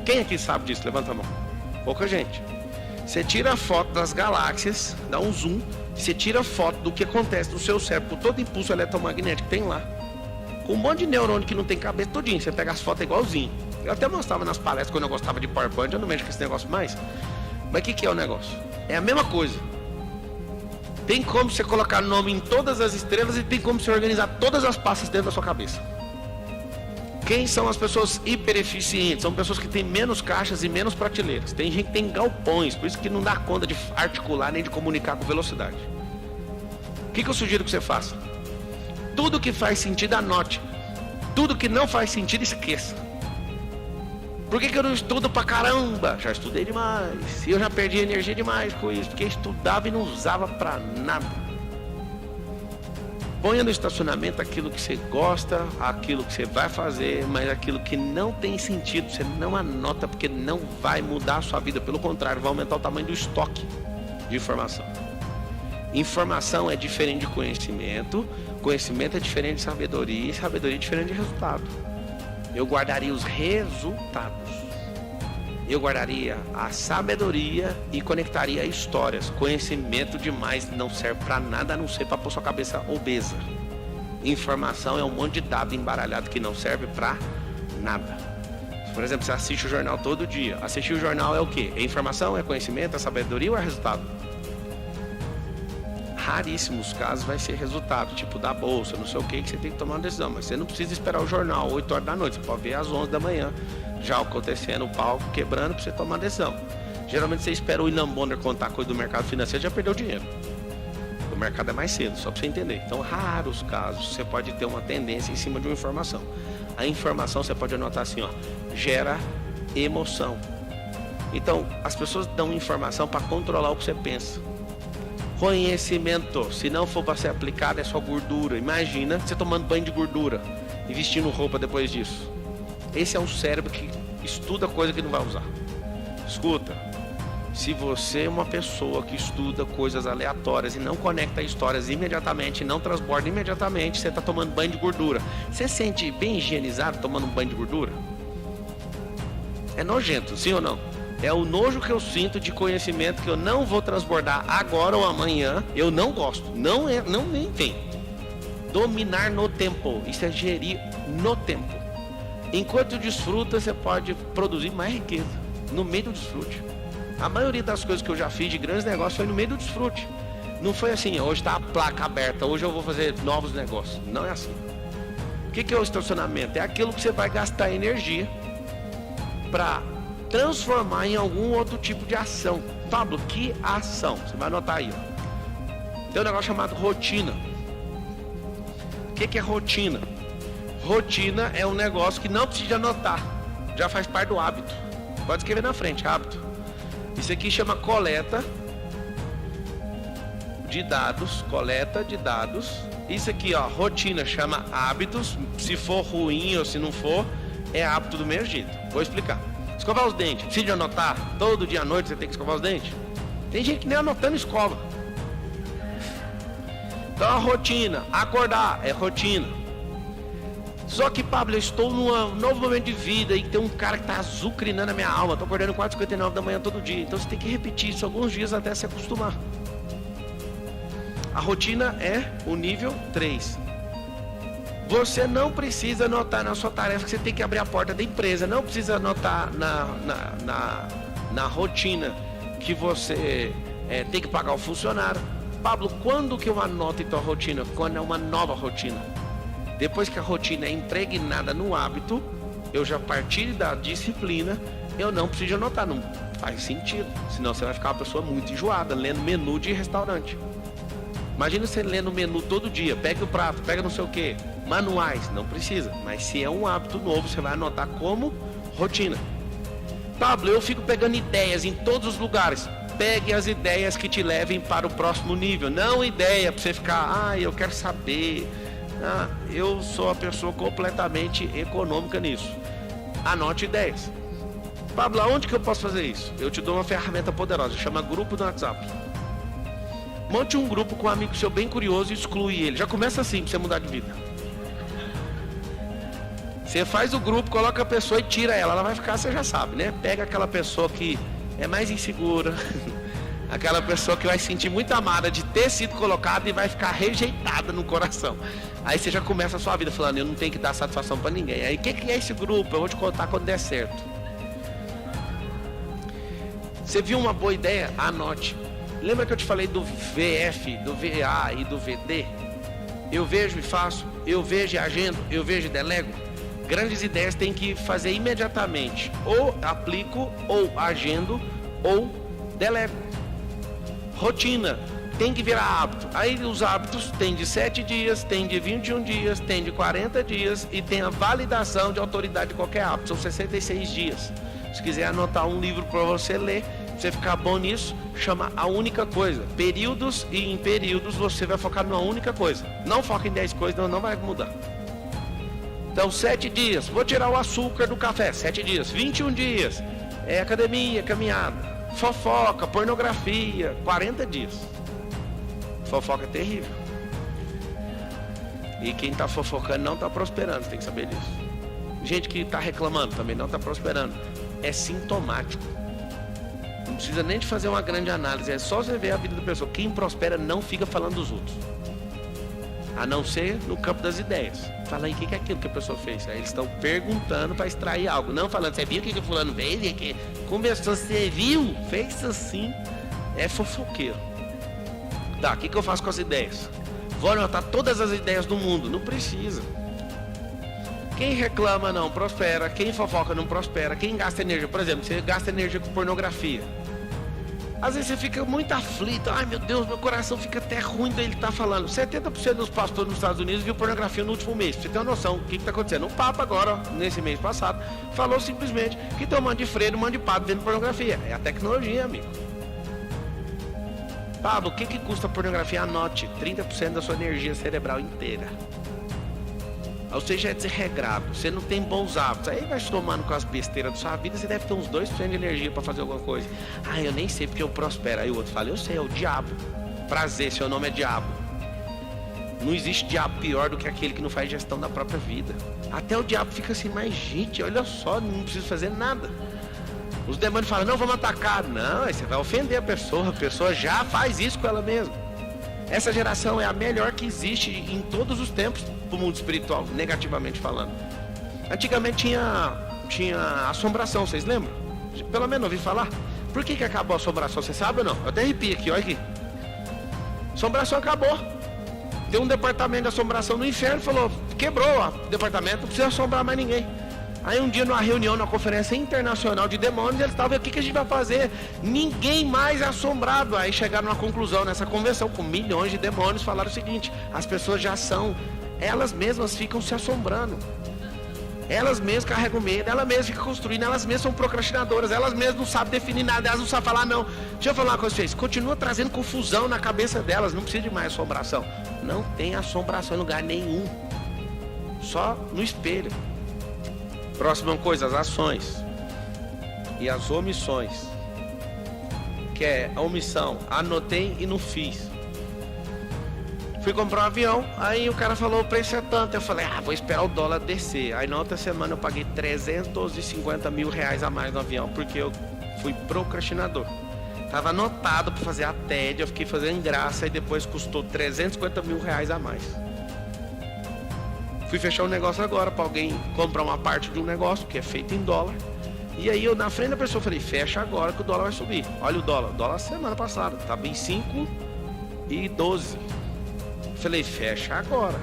Quem aqui sabe disso? Levanta a mão. Pouca gente. Você tira a foto das galáxias, dá um zoom, você tira a foto do que acontece no seu cérebro, todo impulso eletromagnético que tem lá, com um monte de neurônio que não tem cabeça todinho. Você pega as fotos igualzinho. Eu até mostrava nas palestras quando eu gostava de PowerPoint, eu não mexo com esse negócio mais. Mas o que é o negócio? É a mesma coisa. Tem como você colocar nome em todas as estrelas e tem como você organizar todas as pastas dentro da sua cabeça. Quem são as pessoas hipereficientes? São pessoas que têm menos caixas e menos prateleiras. Tem gente que tem galpões, por isso que não dá conta de articular nem de comunicar com velocidade. O que eu sugiro que você faça? Tudo que faz sentido, anote. Tudo que não faz sentido, esqueça. Por que eu não estudo pra caramba? Já estudei demais. E eu já perdi energia demais com isso, porque estudava e não usava pra nada. Ponha no estacionamento aquilo que você gosta, aquilo que você vai fazer, mas aquilo que não tem sentido, você não anota, porque não vai mudar a sua vida. Pelo contrário, vai aumentar o tamanho do estoque de informação. Informação é diferente de conhecimento, conhecimento é diferente de sabedoria, e sabedoria é diferente de resultado. Eu guardaria os resultados. Eu guardaria a sabedoria e conectaria histórias. Conhecimento demais não serve para nada, a não ser para pôr sua cabeça obesa. Informação é um monte de dado embaralhado que não serve para nada. Por exemplo, você assiste o jornal todo dia. Assistir o jornal é o quê? É informação, é conhecimento, é sabedoria ou é resultado? Raríssimos casos vai ser resultado, tipo da bolsa, não sei o que você tem que tomar uma decisão. Mas você não precisa esperar o jornal 8 horas da noite, você pode ver às 11 da manhã já acontecendo, o pau quebrando para você tomar uma decisão. Geralmente você espera o William Bonner contar coisa do mercado financeiro, já perdeu dinheiro. O mercado é mais cedo, só para você entender. Então, raros casos você pode ter uma tendência em cima de uma informação. A informação você pode anotar assim, ó, gera emoção. Então, as pessoas dão informação para controlar o que você pensa. Conhecimento, se não for para ser aplicado, é só gordura. Imagina você tomando banho de gordura e vestindo roupa depois disso. Esse é um cérebro que estuda coisa que não vai usar. Escuta, se você é uma pessoa que estuda coisas aleatórias e não conecta histórias imediatamente, não transborda imediatamente, você está tomando banho de gordura. Você se sente bem higienizado tomando um banho de gordura? É nojento, sim ou não? É o nojo que eu sinto de conhecimento que eu não vou transbordar agora ou amanhã. Eu não gosto. Não nem tem. Dominar no tempo. Isso é gerir no tempo. Enquanto desfruta, você pode produzir mais riqueza. No meio do desfrute. A maioria das coisas que eu já fiz de grandes negócios foi no meio do desfrute. Não foi assim, hoje está a placa aberta, hoje eu vou fazer novos negócios. Não é assim. O que é o estacionamento? É aquilo que você vai gastar energia para transformar em algum outro tipo de ação. Pablo, que ação? Você vai anotar aí, ó. Tem um negócio chamado rotina. O que é rotina? Rotina é um negócio que não precisa anotar. Já faz parte do hábito. Pode escrever na frente, hábito. Isso aqui chama coleta de dados. Coleta de dados. Isso aqui, ó, rotina, chama hábitos. Se for ruim ou se não for, é hábito do mesmo jeito. Vou explicar. Escovar os dentes, precisa de anotar? Todo dia à noite você tem que escovar os dentes? Tem gente que nem anotando escova. Então a rotina, acordar é rotina. Só que, Pablo, eu estou num novo momento de vida e tem um cara que está azucrinando a minha alma. Estou acordando 4h59 da manhã todo dia. Então você tem que repetir isso alguns dias até se acostumar. A rotina é o nível 3. Você não precisa anotar na sua tarefa que você tem que abrir a porta da empresa. Não precisa anotar na rotina que você tem que pagar o funcionário. Pablo, quando que eu anoto em tua rotina? Quando é uma nova rotina. Depois que a rotina é impregnada no hábito, eu já parti da disciplina, eu não preciso anotar. Não faz sentido. Senão você vai ficar uma pessoa muito enjoada, lendo menu de restaurante. Imagina você lendo o menu todo dia, pega o prato, pega não sei o que, manuais, não precisa. Mas se é um hábito novo, você vai anotar como rotina. Pablo, eu fico pegando ideias em todos os lugares. Pegue as ideias que te levem para o próximo nível. Não ideia para você ficar, eu quero saber. Eu sou a pessoa completamente econômica nisso. Anote ideias. Pablo, aonde que eu posso fazer isso? Eu te dou uma ferramenta poderosa, chama grupo do WhatsApp. Monte um grupo com um amigo seu bem curioso e exclui ele. Já começa assim pra você mudar de vida. Você faz o grupo, coloca a pessoa e tira ela. Ela vai ficar, você já sabe, né? Pega aquela pessoa que é mais insegura, aquela pessoa que vai se sentir muito amada de ter sido colocada e vai ficar rejeitada no coração. Aí você já começa a sua vida falando, eu não tenho que dar satisfação pra ninguém. Aí o que é esse grupo? Eu vou te contar quando der certo. Você viu uma boa ideia? Anote. Lembra que eu te falei do VF, do VA e do VD? Eu vejo e faço, eu vejo e agendo, eu vejo e delego. Grandes ideias tem que fazer imediatamente. Ou aplico, ou agendo, ou delego. Rotina tem que virar hábito. Aí os hábitos tem de 7 dias, tem de 21 dias, tem de 40 dias e tem a validação de autoridade de qualquer hábito. São 66 dias. Se quiser anotar um livro para você ler, você ficar bom nisso, chama A Única Coisa. Períodos, e em períodos você vai focar numa única coisa. Não foca em 10 coisas, não vai mudar. Então 7 dias, vou tirar o açúcar do café, 7 dias. 21 dias, academia, caminhada, fofoca, pornografia, 40 dias. Fofoca é terrível. E quem está fofocando não está prosperando, você tem que saber disso. Gente que está reclamando também não está prosperando. É sintomático. Não precisa nem de fazer uma grande análise, é só você ver a vida da pessoa. Quem prospera não fica falando dos outros, a não ser no campo das ideias. Fala aí, o que é aquilo que a pessoa fez? Aí eles estão perguntando para extrair algo, não falando, você viu o que o fulano fez? Conversou, você viu? Fez assim. É fofoqueiro. Tá, o que eu faço com as ideias? Vou anotar todas as ideias do mundo. Não precisa. Quem reclama não prospera, quem fofoca não prospera, quem gasta energia, por exemplo, você gasta energia com pornografia. Às vezes você fica muito aflito, ai meu Deus, meu coração fica até ruim dele estar falando. 70% dos pastores nos Estados Unidos viu pornografia no último mês. Pra você ter uma noção, o que está acontecendo? O Papa agora, nesse mês passado, falou simplesmente que tem um monte de freio, um monte de padre vendo pornografia. É a tecnologia, amigo. Pablo, o que custa a pornografia? Anote, 30% da sua energia cerebral inteira. Você já é desregrado, você não tem bons hábitos. Aí vai se tomando com as besteiras da sua vida, você deve ter uns 2% de energia para fazer alguma coisa. Ah, eu nem sei porque eu prospero. Aí o outro fala, eu sei, é o diabo. Prazer, seu nome é diabo. Não existe diabo pior do que aquele que não faz gestão da própria vida. Até o diabo fica assim, mas gente, olha só, não preciso fazer nada. Os demônios falam, não, vamos atacar. Não, aí você vai ofender a pessoa já faz isso com ela mesma. Essa geração é a melhor que existe em todos os tempos do mundo espiritual, negativamente falando. Antigamente tinha assombração, vocês lembram? Pelo menos ouvi falar. Por que acabou a assombração? Você sabe ou não? Eu até arrepio aqui, olha aqui. Assombração acabou. Tem um departamento de assombração no inferno, falou, quebrou o departamento, não precisa assombrar mais ninguém. Aí um dia numa reunião, numa conferência internacional de demônios, eles estavam, o que a gente vai fazer? Ninguém mais é assombrado. Aí chegaram numa conclusão nessa convenção, com milhões de demônios, falaram o seguinte, as pessoas já são, elas mesmas ficam se assombrando. Elas mesmas carregam medo, elas mesmas ficam construindo, elas mesmas são procrastinadoras, elas mesmas não sabem definir nada, elas não sabem falar não. Deixa eu falar uma coisa pra vocês, continua trazendo confusão na cabeça delas, não precisa de mais assombração. Não tem assombração em lugar nenhum, só no espelho. Próxima coisa, as ações e as omissões. Que é a omissão, anotei e não fiz. Fui comprar um avião, aí o cara falou, o preço é tanto. Eu falei, vou esperar o dólar descer. Aí na outra semana eu paguei 350 mil reais a mais no avião, porque eu fui procrastinador. Tava anotado para fazer a TED, eu fiquei fazendo graça e depois custou 350 mil reais a mais. Fui fechar um negócio agora para alguém comprar uma parte de um negócio que é feito em dólar. E aí eu na frente da pessoa falei, fecha agora que o dólar vai subir. Olha o dólar semana passada, estava em 5,12. Falei, fecha agora.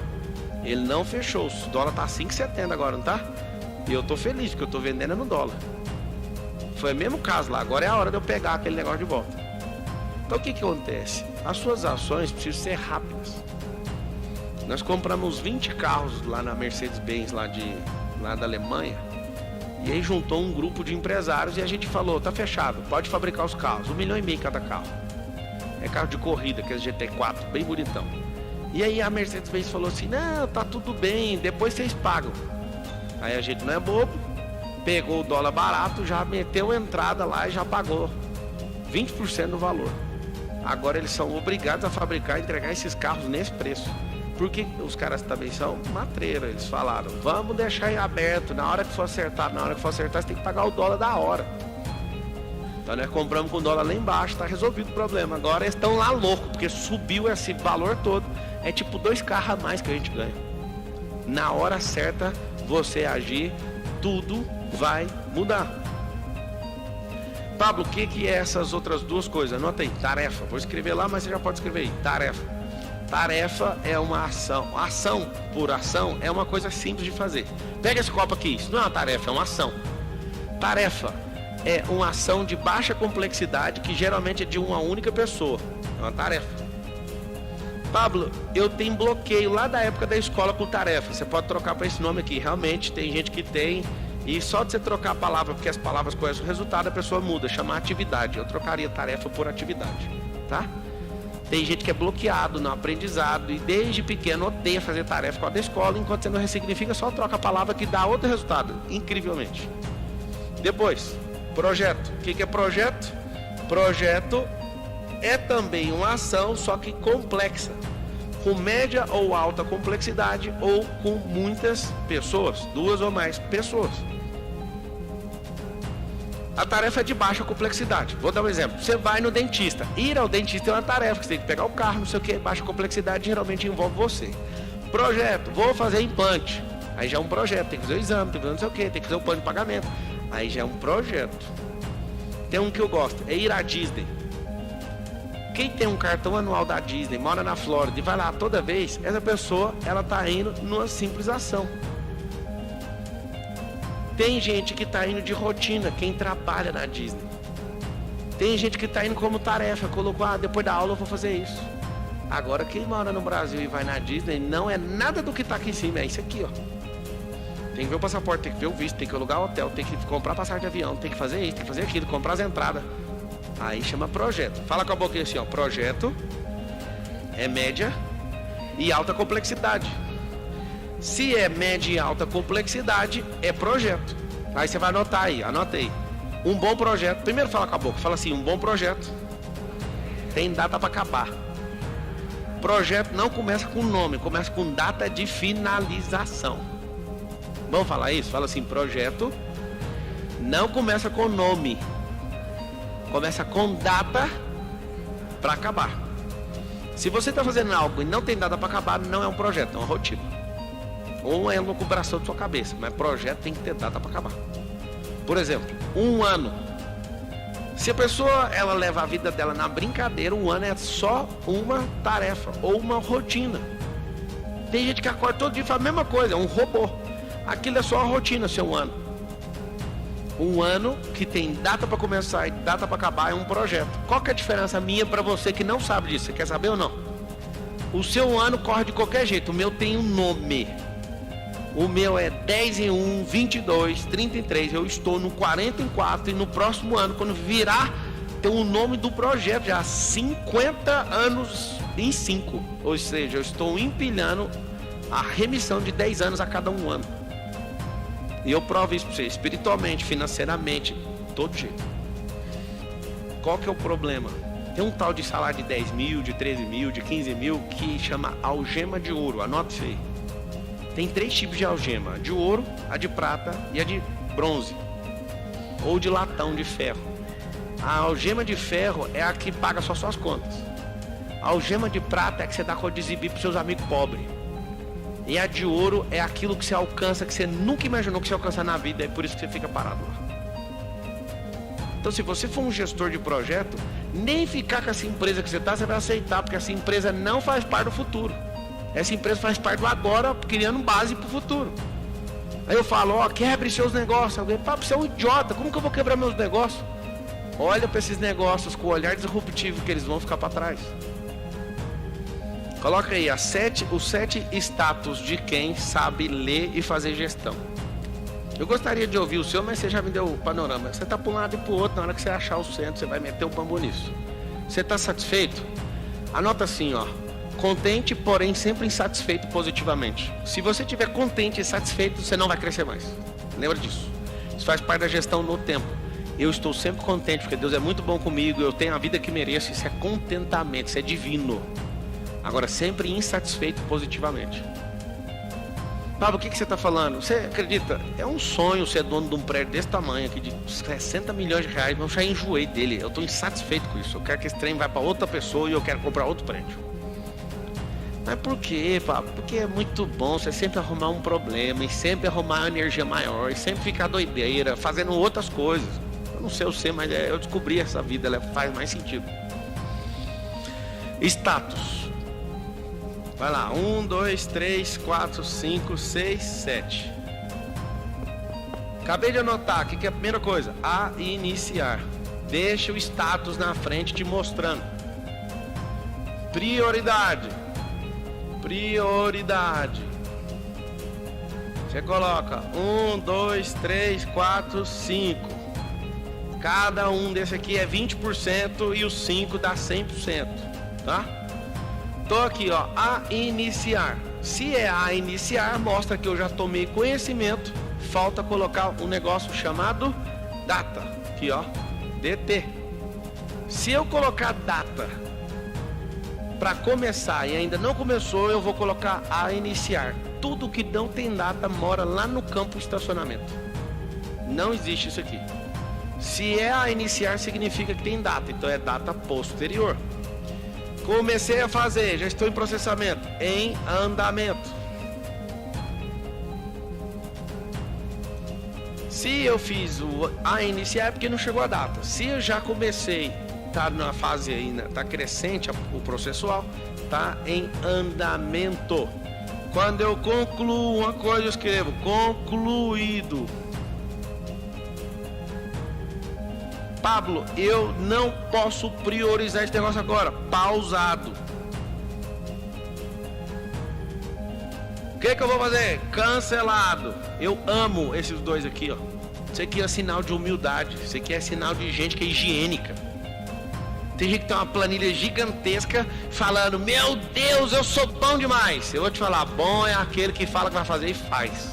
Ele não fechou, o dólar tá 5,70 agora, não tá? E eu tô feliz porque eu tô vendendo no dólar. Foi o mesmo caso lá, agora é a hora de eu pegar aquele negócio de volta. Então o que acontece? As suas ações precisam ser rápidas. Nós compramos 20 carros lá na Mercedes-Benz, lá da Alemanha. E aí juntou um grupo de empresários e a gente falou, tá fechado, pode fabricar os carros, 1,5 milhão cada carro. É carro de corrida, aqueles GT4, bem bonitão. E aí a Mercedes-Benz falou assim, não, tá tudo bem, depois vocês pagam. Aí a gente não é bobo, pegou o dólar barato, já meteu entrada lá e já pagou 20% do valor. Agora eles são obrigados a fabricar e entregar esses carros nesse preço. Porque os caras também são matreira. Eles falaram, vamos deixar em aberto, na hora que for acertar, você tem que pagar o dólar da hora. Então nós compramos com o dólar lá embaixo, tá resolvido o problema. Agora eles estão lá loucos, porque subiu esse valor todo. É tipo 2 carros a mais que a gente ganha. Na hora certa, você agir, tudo vai mudar. Pablo, o que é essas outras 2 coisas? Anota aí, tarefa. Vou escrever lá, mas você já pode escrever aí, tarefa. Tarefa é uma ação. Ação por ação é uma coisa simples de fazer. Pega esse copo aqui, isso não é uma tarefa, é uma ação. Tarefa é uma ação de baixa complexidade que geralmente é de uma única pessoa. É uma tarefa. Pablo, eu tenho bloqueio lá da época da escola com tarefa. Você pode trocar para esse nome aqui. Realmente tem gente que tem. E só de você trocar a palavra, porque as palavras conhecem o resultado, a pessoa muda, chama atividade. Eu trocaria tarefa por atividade, tá? Tem gente que é bloqueado no aprendizado e desde pequeno odeia fazer tarefa com a da escola, enquanto você não ressignifica, só troca a palavra que dá outro resultado, incrivelmente. Depois, projeto. O que é projeto? Projeto é também uma ação, só que complexa, com média ou alta complexidade ou com muitas pessoas, 2 ou mais pessoas. A tarefa é de baixa complexidade. Vou dar um exemplo. Você vai no dentista. Ir ao dentista é uma tarefa, você tem que pegar o carro, não sei o que. Baixa complexidade geralmente envolve você. Projeto, vou fazer implante. Aí já é um projeto, tem que fazer o exame, tem que fazer não sei o que, tem que fazer o plano de pagamento. Aí já é um projeto. Tem um que eu gosto, é ir à Disney. Quem tem um cartão anual da Disney, mora na Flórida e vai lá toda vez, essa pessoa, ela tá indo numa simples ação. Tem gente que tá indo de rotina, quem trabalha na Disney. Tem gente que tá indo como tarefa, colocou, depois da aula eu vou fazer isso. Agora quem mora no Brasil e vai na Disney, não é nada do que tá aqui em cima, é isso aqui, ó. Tem que ver o passaporte, tem que ver o visto, tem que alugar o hotel, tem que comprar passagem de avião, tem que fazer isso, tem que fazer aquilo, comprar as entradas. Aí chama projeto. Fala com a boquinha assim, ó. Projeto é média e alta complexidade. Se é média e alta complexidade, é projeto. Aí você vai anotar aí, anota aí. Um bom projeto. Primeiro fala com a boca, fala assim, um bom projeto tem data para acabar. Projeto não começa com nome, começa com data de finalização. Vamos falar isso? Fala assim, projeto não começa com nome, começa com data para acabar. Se você está fazendo algo e não tem data para acabar, não é um projeto, é uma rotina. Ou é uma recuperação de sua cabeça, mas projeto tem que ter data para acabar. Por exemplo, 1 ano. Se a pessoa ela leva a vida dela na brincadeira, 1 ano é só uma tarefa ou uma rotina. Tem gente que acorda todo dia e faz a mesma coisa, é um robô. Aquilo é só uma rotina, seu 1 ano. 1 ano que tem data para começar e data para acabar é um projeto. Qual que é a diferença minha para você que não sabe disso? Você quer saber ou não? O seu ano corre de qualquer jeito, o meu tem um nome. O meu é 10 em 1, 22, 33. Eu estou no 44 e no próximo ano, quando virar, tem o nome do projeto já 50 anos em 5. Ou seja, eu estou empilhando a remissão de 10 anos a cada 1 ano. E eu provo isso para você, espiritualmente, financeiramente, todo jeito. Qual que é o problema? Tem um tal de salário de 10 mil, de 13 mil, de 15 mil, que chama algema de ouro. Anote isso aí. Tem 3 tipos de algema: a de ouro, a de prata e a de bronze. Ou de latão, de ferro. A algema de ferro é a que paga só suas contas. A algema de prata é a que você dá com de exibir para seus amigos pobres. E a de ouro é aquilo que você alcança, que você nunca imaginou que você ia alcançar na vida, é por isso que você fica parado lá. Então, se você for um gestor de projeto, nem ficar com essa empresa que você está, você vai aceitar, porque essa empresa não faz parte do futuro. Essa empresa faz parte do agora, criando base para o futuro. Aí eu falo, quebre seus negócios. Alguém fala, você é um idiota, como que eu vou quebrar meus negócios? Olha para esses negócios com o olhar disruptivo que eles vão ficar para trás. Coloca aí os 7 status de quem sabe ler e fazer gestão. Eu gostaria de ouvir o seu, mas você já me deu o panorama. Você está para um lado e para o outro, na hora que você achar o centro, você vai meter o bambu nisso. Você está satisfeito? Anota assim, contente, porém sempre insatisfeito positivamente. Se você estiver contente e satisfeito, você não vai crescer mais. Lembra disso. Isso faz parte da gestão no tempo. Eu estou sempre contente, porque Deus é muito bom comigo, eu tenho a vida que mereço, isso é contentamento, isso é divino. Agora, sempre insatisfeito positivamente. Pablo, o que você está falando? Você acredita? É um sonho ser dono de um prédio desse tamanho aqui, de 60 milhões de reais, mas eu já enjoei dele, eu estou insatisfeito com isso. Eu quero que esse trem vá para outra pessoa e eu quero comprar outro prédio. Mas por quê, Pablo? Porque é muito bom você sempre arrumar um problema, e sempre arrumar uma energia maior, e sempre ficar doideira, fazendo outras coisas. Eu não sei o ser, mas eu descobri essa vida, ela faz mais sentido. Status. Vai lá, 1, 2, 3, 4, 5, 6, 7. Acabei de anotar, o que é a primeira coisa? A iniciar. Deixa o status na frente te mostrando. Prioridade. Prioridade. Você coloca 1, 2, 3, 4, 5. Cada um desse aqui é 20% e o 5 dá 100%, tá? Tô aqui, ó, a iniciar. Se é a iniciar, mostra que eu já tomei conhecimento. Falta colocar um negócio chamado data. Aqui, ó, DT. Se eu colocar data para começar e ainda não começou, eu vou colocar a iniciar. Tudo que não tem data mora lá no campo estacionamento. Não existe isso aqui. Se é a iniciar, significa que tem data. Então é data posterior. Comecei a fazer, já estou em processamento, em andamento. Se eu fiz a iniciar é porque não chegou a data. Se eu já comecei, tá na fase ainda, tá crescente o processual, tá em andamento. Quando eu concluo uma coisa, eu escrevo concluído. Pablo, eu não posso priorizar esse negócio agora. Pausado. O que eu vou fazer? Cancelado. Eu amo esses dois aqui, ó. Isso aqui é sinal de humildade. Isso aqui é sinal de gente que é higiênica. Tem gente que tem uma planilha gigantesca falando: meu Deus, eu sou bom demais. Eu vou te falar, bom é aquele que fala que vai fazer e faz.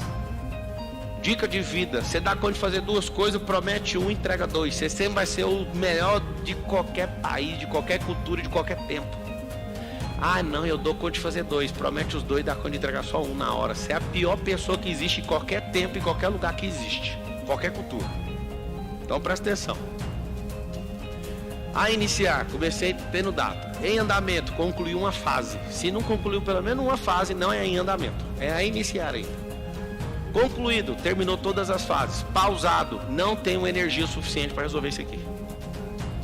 Dica de vida: você dá conta de fazer duas coisas, promete um, entrega dois. Você sempre vai ser o melhor de qualquer país, de qualquer cultura, de qualquer tempo. Ah não, eu dou conta de fazer dois, promete os dois, dá conta de entregar só um na hora. Você é a pior pessoa que existe em qualquer tempo, em qualquer lugar que existe, qualquer cultura. Então presta atenção. A iniciar, comecei tendo data. Em andamento, concluiu uma fase. Se não concluiu pelo menos uma fase, não é em andamento, é a iniciar ainda. Concluído, terminou todas as fases. Pausado, não tenho energia suficiente para resolver isso aqui.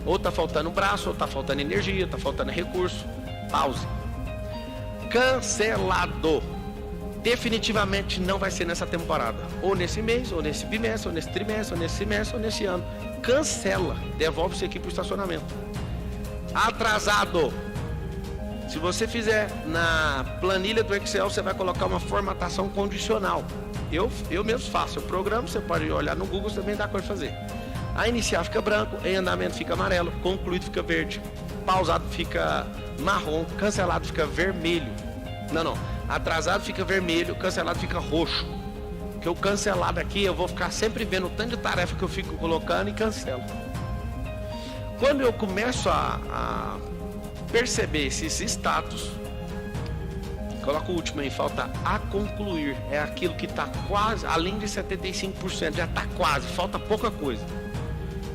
Ou está faltando braço, ou está faltando energia, está faltando recurso. Pause. Cancelado. Definitivamente não vai ser nessa temporada. Ou nesse mês, ou nesse bimestre, ou nesse trimestre, ou nesse semestre, ou nesse ano. Cancela. Devolve isso aqui para o estacionamento. Atrasado. Se você fizer na planilha do Excel, você vai colocar uma formatação condicional. Eu mesmo faço, eu programo, você pode olhar no Google, você também dá coisa de fazer. A iniciar fica branco, em andamento fica amarelo, concluído fica verde, pausado fica marrom, cancelado fica vermelho. Não, atrasado fica vermelho, cancelado fica roxo. Porque o cancelado aqui, eu vou ficar sempre vendo o tanto de tarefa que eu fico colocando e cancelo. Quando eu começo a perceber esses status, coloca o último aí, falta a concluir. É aquilo que está quase, além de 75%, já está quase, falta pouca coisa.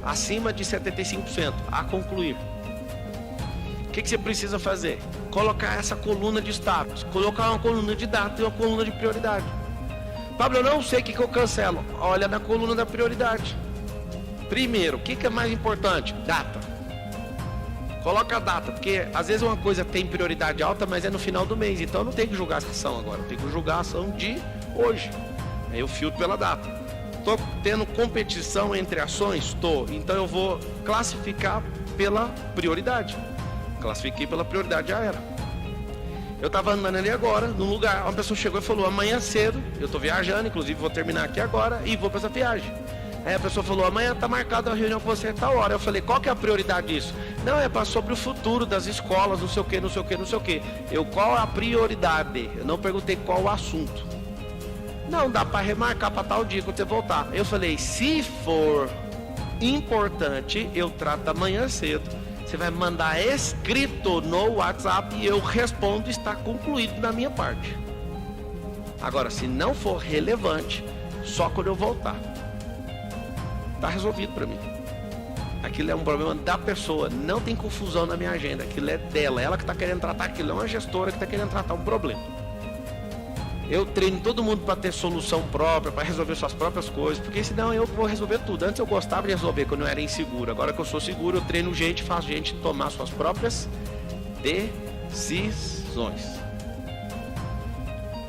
Acima de 75%, a concluir. O que você precisa fazer? Colocar essa coluna de status, colocar uma coluna de data e uma coluna de prioridade. Pablo, eu não sei o que eu cancelo. Olha na coluna da prioridade. Primeiro, o que é mais importante? Data. Coloca a data, porque às vezes uma coisa tem prioridade alta, mas é no final do mês. Então eu não tenho que julgar essa ação agora, eu tenho que julgar a ação de hoje. Aí eu filtro pela data. Estou tendo competição entre ações? Estou. Então eu vou classificar pela prioridade. Classifiquei pela prioridade, já era. Eu estava andando ali agora, num lugar, uma pessoa chegou e falou: amanhã cedo, eu estou viajando, inclusive vou terminar aqui agora e vou para essa viagem. Aí a pessoa falou: amanhã está marcada a reunião com você a tal hora. Eu falei: qual que é a prioridade disso? Não, é para sobre o futuro das escolas, não sei o que, não sei o que, não sei o que. Qual a prioridade? Eu não perguntei qual o assunto. Não, dá para remarcar para tal dia quando você voltar. Eu falei, se for importante, eu trato amanhã cedo. Você vai mandar escrito no WhatsApp e eu respondo, está concluído da minha parte. Agora, se não for relevante, só quando eu voltar. Tá resolvido para mim. Aquilo é um problema da pessoa, não tem confusão na minha agenda, aquilo é dela, ela que está querendo tratar aquilo, é uma gestora que está querendo tratar um problema. Eu treino todo mundo para ter solução própria, para resolver suas próprias coisas, porque senão eu vou resolver tudo. Antes eu gostava de resolver quando eu era inseguro, agora que eu sou seguro, eu treino gente, faço gente tomar suas próprias decisões.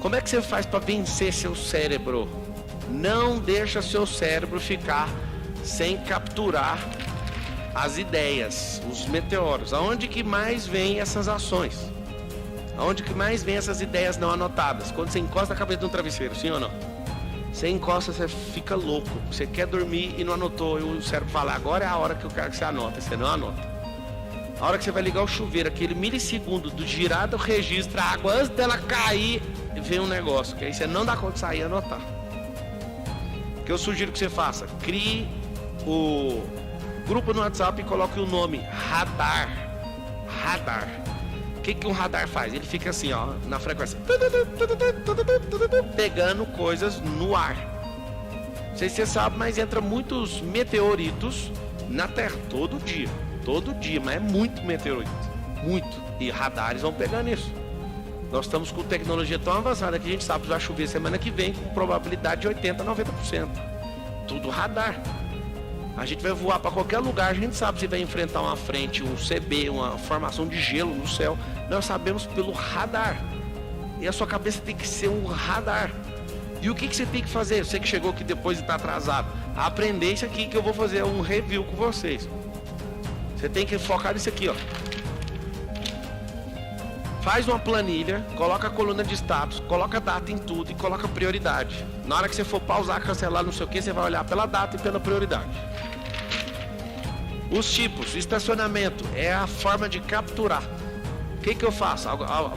Como é que você faz para vencer seu cérebro? Não deixa seu cérebro ficar sem capturar as ideias, os meteoros. Aonde que mais vem essas ações? Aonde que mais vem essas ideias não anotadas? Quando você encosta a cabeça no travesseiro, sim ou não? Você encosta, você fica louco. Você quer dormir e não anotou. E o cérebro fala, agora é a hora que eu quero que você anota. Você não anota. A hora que você vai ligar o chuveiro, aquele milissegundo do girar do registro, a água antes dela cair, vem um negócio. Que aí você não dá conta de sair e anotar. O que eu sugiro que você faça? Crie o grupo no WhatsApp e coloque o nome Radar. Radar. O que um radar faz? Ele fica assim, ó, na frequência, pegando coisas no ar. Não sei se você sabe, mas entra muitos meteoritos na Terra todo dia, mas é muito meteorito, muito. E radares vão pegando isso. Nós estamos com tecnologia tão avançada que a gente sabe que vai chover semana que vem com probabilidade de 80% a 90%. Tudo radar. A gente vai voar para qualquer lugar, a gente sabe se vai enfrentar uma frente, um CB, uma formação de gelo no céu. Nós sabemos pelo radar. E a sua cabeça tem que ser um radar. E o que você tem que fazer? Você que chegou aqui depois e está atrasado, aprender isso aqui que eu vou fazer um review com vocês. Você tem que focar nisso aqui, ó. Faz uma planilha, coloca a coluna de status, coloca a data em tudo e coloca prioridade. Na hora que você for pausar, cancelar, não sei o que, você vai olhar pela data e pela prioridade. Os tipos, estacionamento é a forma de capturar. O que eu faço?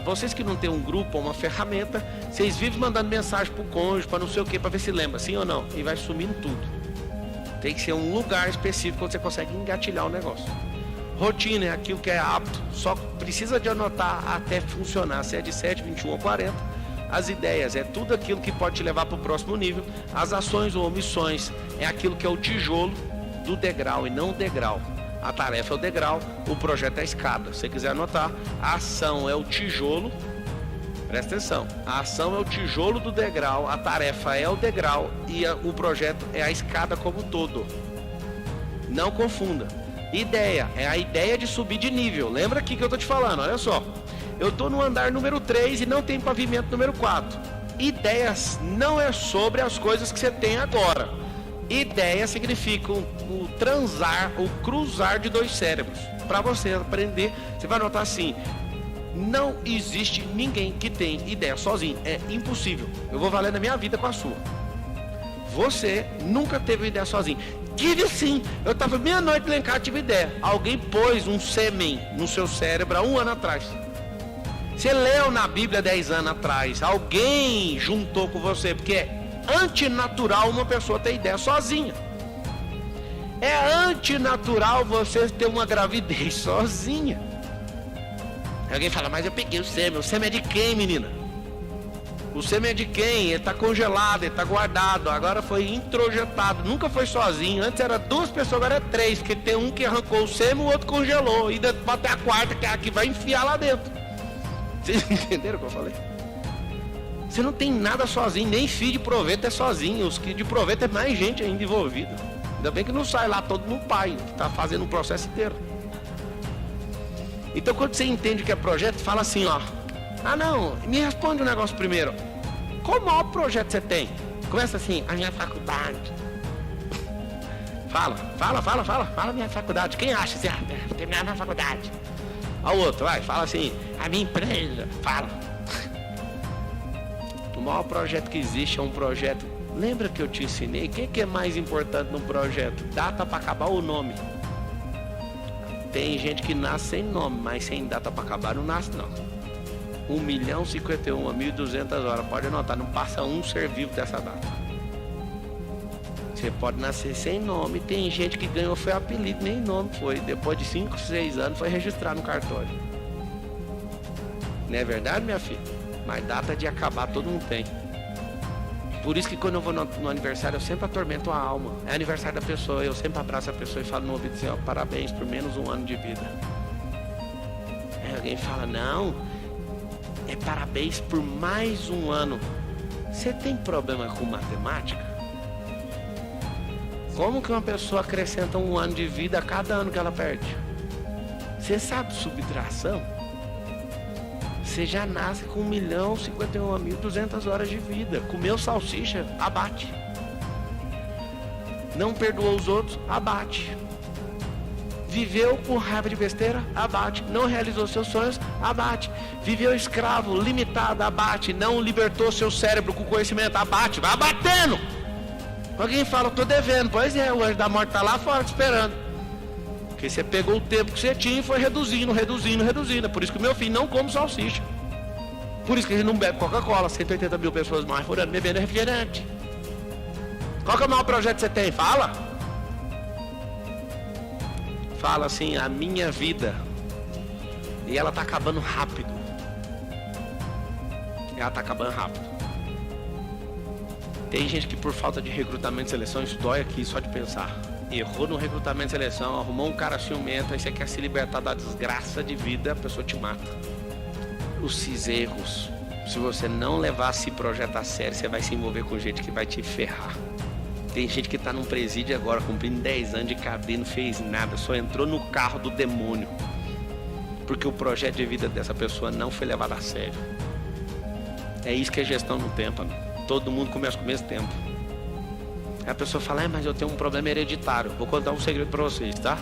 Vocês que não tem um grupo ou uma ferramenta, vocês vivem mandando mensagem pro cônjuge, para não sei o que, para ver se lembra, sim ou não, e vai sumindo tudo. Tem que ser um lugar específico onde você consegue engatilhar o negócio. Rotina é aquilo que é hábito, só precisa de anotar até funcionar, se é de 7, 21 ou 40. As ideias é tudo aquilo que pode te levar para o próximo nível. As ações ou omissões é aquilo que é o tijolo do degrau e não o degrau. A tarefa é o degrau, o projeto é a escada. Se você quiser anotar, a ação é o tijolo. Presta atenção, a ação é o tijolo do degrau, a tarefa é o degrau e o projeto é a escada como um todo. Não confunda. Ideia é a ideia de subir de nível. Lembra aqui que eu tô te falando, olha só. Eu tô no andar número 3 e não tem pavimento número 4. Ideias não é sobre as coisas que você tem agora. Ideia significa o transar, o cruzar de dois cérebros. Para você aprender, você vai anotar assim: não existe ninguém que tem ideia sozinho. É impossível. Eu vou valer na minha vida com a sua. Você nunca teve ideia sozinho. Tive sim. Eu estava meia-noite lá em casa, tive ideia. Alguém pôs um sêmen no seu cérebro há 1 ano atrás. Você leu na Bíblia 10 anos atrás. Alguém juntou com você, porque é antinatural uma pessoa ter ideia sozinha. É antinatural você ter uma gravidez sozinha. Alguém fala, mas eu peguei o sêmen é de quem, menina? O sêmen é de quem? Ele está congelado, ele está guardado, agora foi introjetado, nunca foi sozinho. Antes era 2 pessoas, agora é 3, porque tem um que arrancou o sêmen, o outro congelou, e pode ter a quarta que é a que vai enfiar lá dentro. Vocês entenderam o que eu falei? Você não tem nada sozinho, nem filho de proveito é sozinho. Os que de proveito é mais gente ainda envolvida. Ainda bem que não sai lá todo no pai, que está fazendo um processo inteiro. Então quando você entende o que é projeto, fala assim, ó. Ah não, me responde um negócio primeiro. Qual o maior projeto você tem? Começa assim, a minha faculdade. Fala minha faculdade. Quem acha assim, terminar minha faculdade? Ao outro, vai, fala assim, a minha empresa. Fala. O maior projeto que existe é um projeto. Lembra que eu te ensinei? O que é mais importante num projeto? Data para acabar ou nome? Tem gente que nasce sem nome, mas sem data para acabar não nasce não. 1.051.200 horas. Pode anotar, não passa um ser vivo dessa data. Você pode nascer sem nome. Tem gente que ganhou foi apelido, nem nome foi. Depois de 5, 6 anos foi registrar no cartório. Não é verdade, minha filha? Mas data de acabar todo mundo tem. Por isso que quando eu vou no aniversário eu sempre atormento a alma. É aniversário da pessoa, eu sempre abraço a pessoa e falo no ouvido assim, ó, parabéns por menos um ano de vida. Aí alguém fala, não, é parabéns por mais um ano. Você tem problema com matemática? Como que uma pessoa acrescenta um ano de vida a cada ano que ela perde? Você sabe subtração? Você já nasce com 1.051.200 horas de vida. Comeu salsicha, abate. Não perdoou os outros, abate. Viveu com raiva de besteira, abate. Não realizou seus sonhos, abate. Viveu escravo, limitado, abate. Não libertou seu cérebro com conhecimento, abate. Vai abatendo. Alguém fala, eu tô devendo. Pois é, o anjo da morte tá lá fora te esperando. Porque você pegou o tempo que você tinha e foi reduzindo. É por isso que o meu filho não come salsicha. Por isso que ele não bebe Coca-Cola. 180 mil pessoas mais por ano bebendo refrigerante. Qual que é o maior projeto que você tem? Fala. Fala assim, a minha vida. E ela tá acabando rápido. Tem gente que por falta de recrutamento e seleção, isso dói aqui só de pensar. Errou no recrutamento e seleção, arrumou um cara ciumento, aí você quer se libertar da desgraça de vida, a pessoa te mata. Os erros, se você não levar esse projeto a sério, você vai se envolver com gente que vai te ferrar. Tem gente que tá num presídio agora, cumprindo 10 anos de cadeia, não fez nada, só entrou no carro do demônio. Porque o projeto de vida dessa pessoa não foi levado a sério. É isso que é gestão no tempo, amigo. Todo mundo começa com o mesmo tempo. Aí a pessoa fala, mas eu tenho um problema hereditário. Vou contar um segredo pra vocês, tá?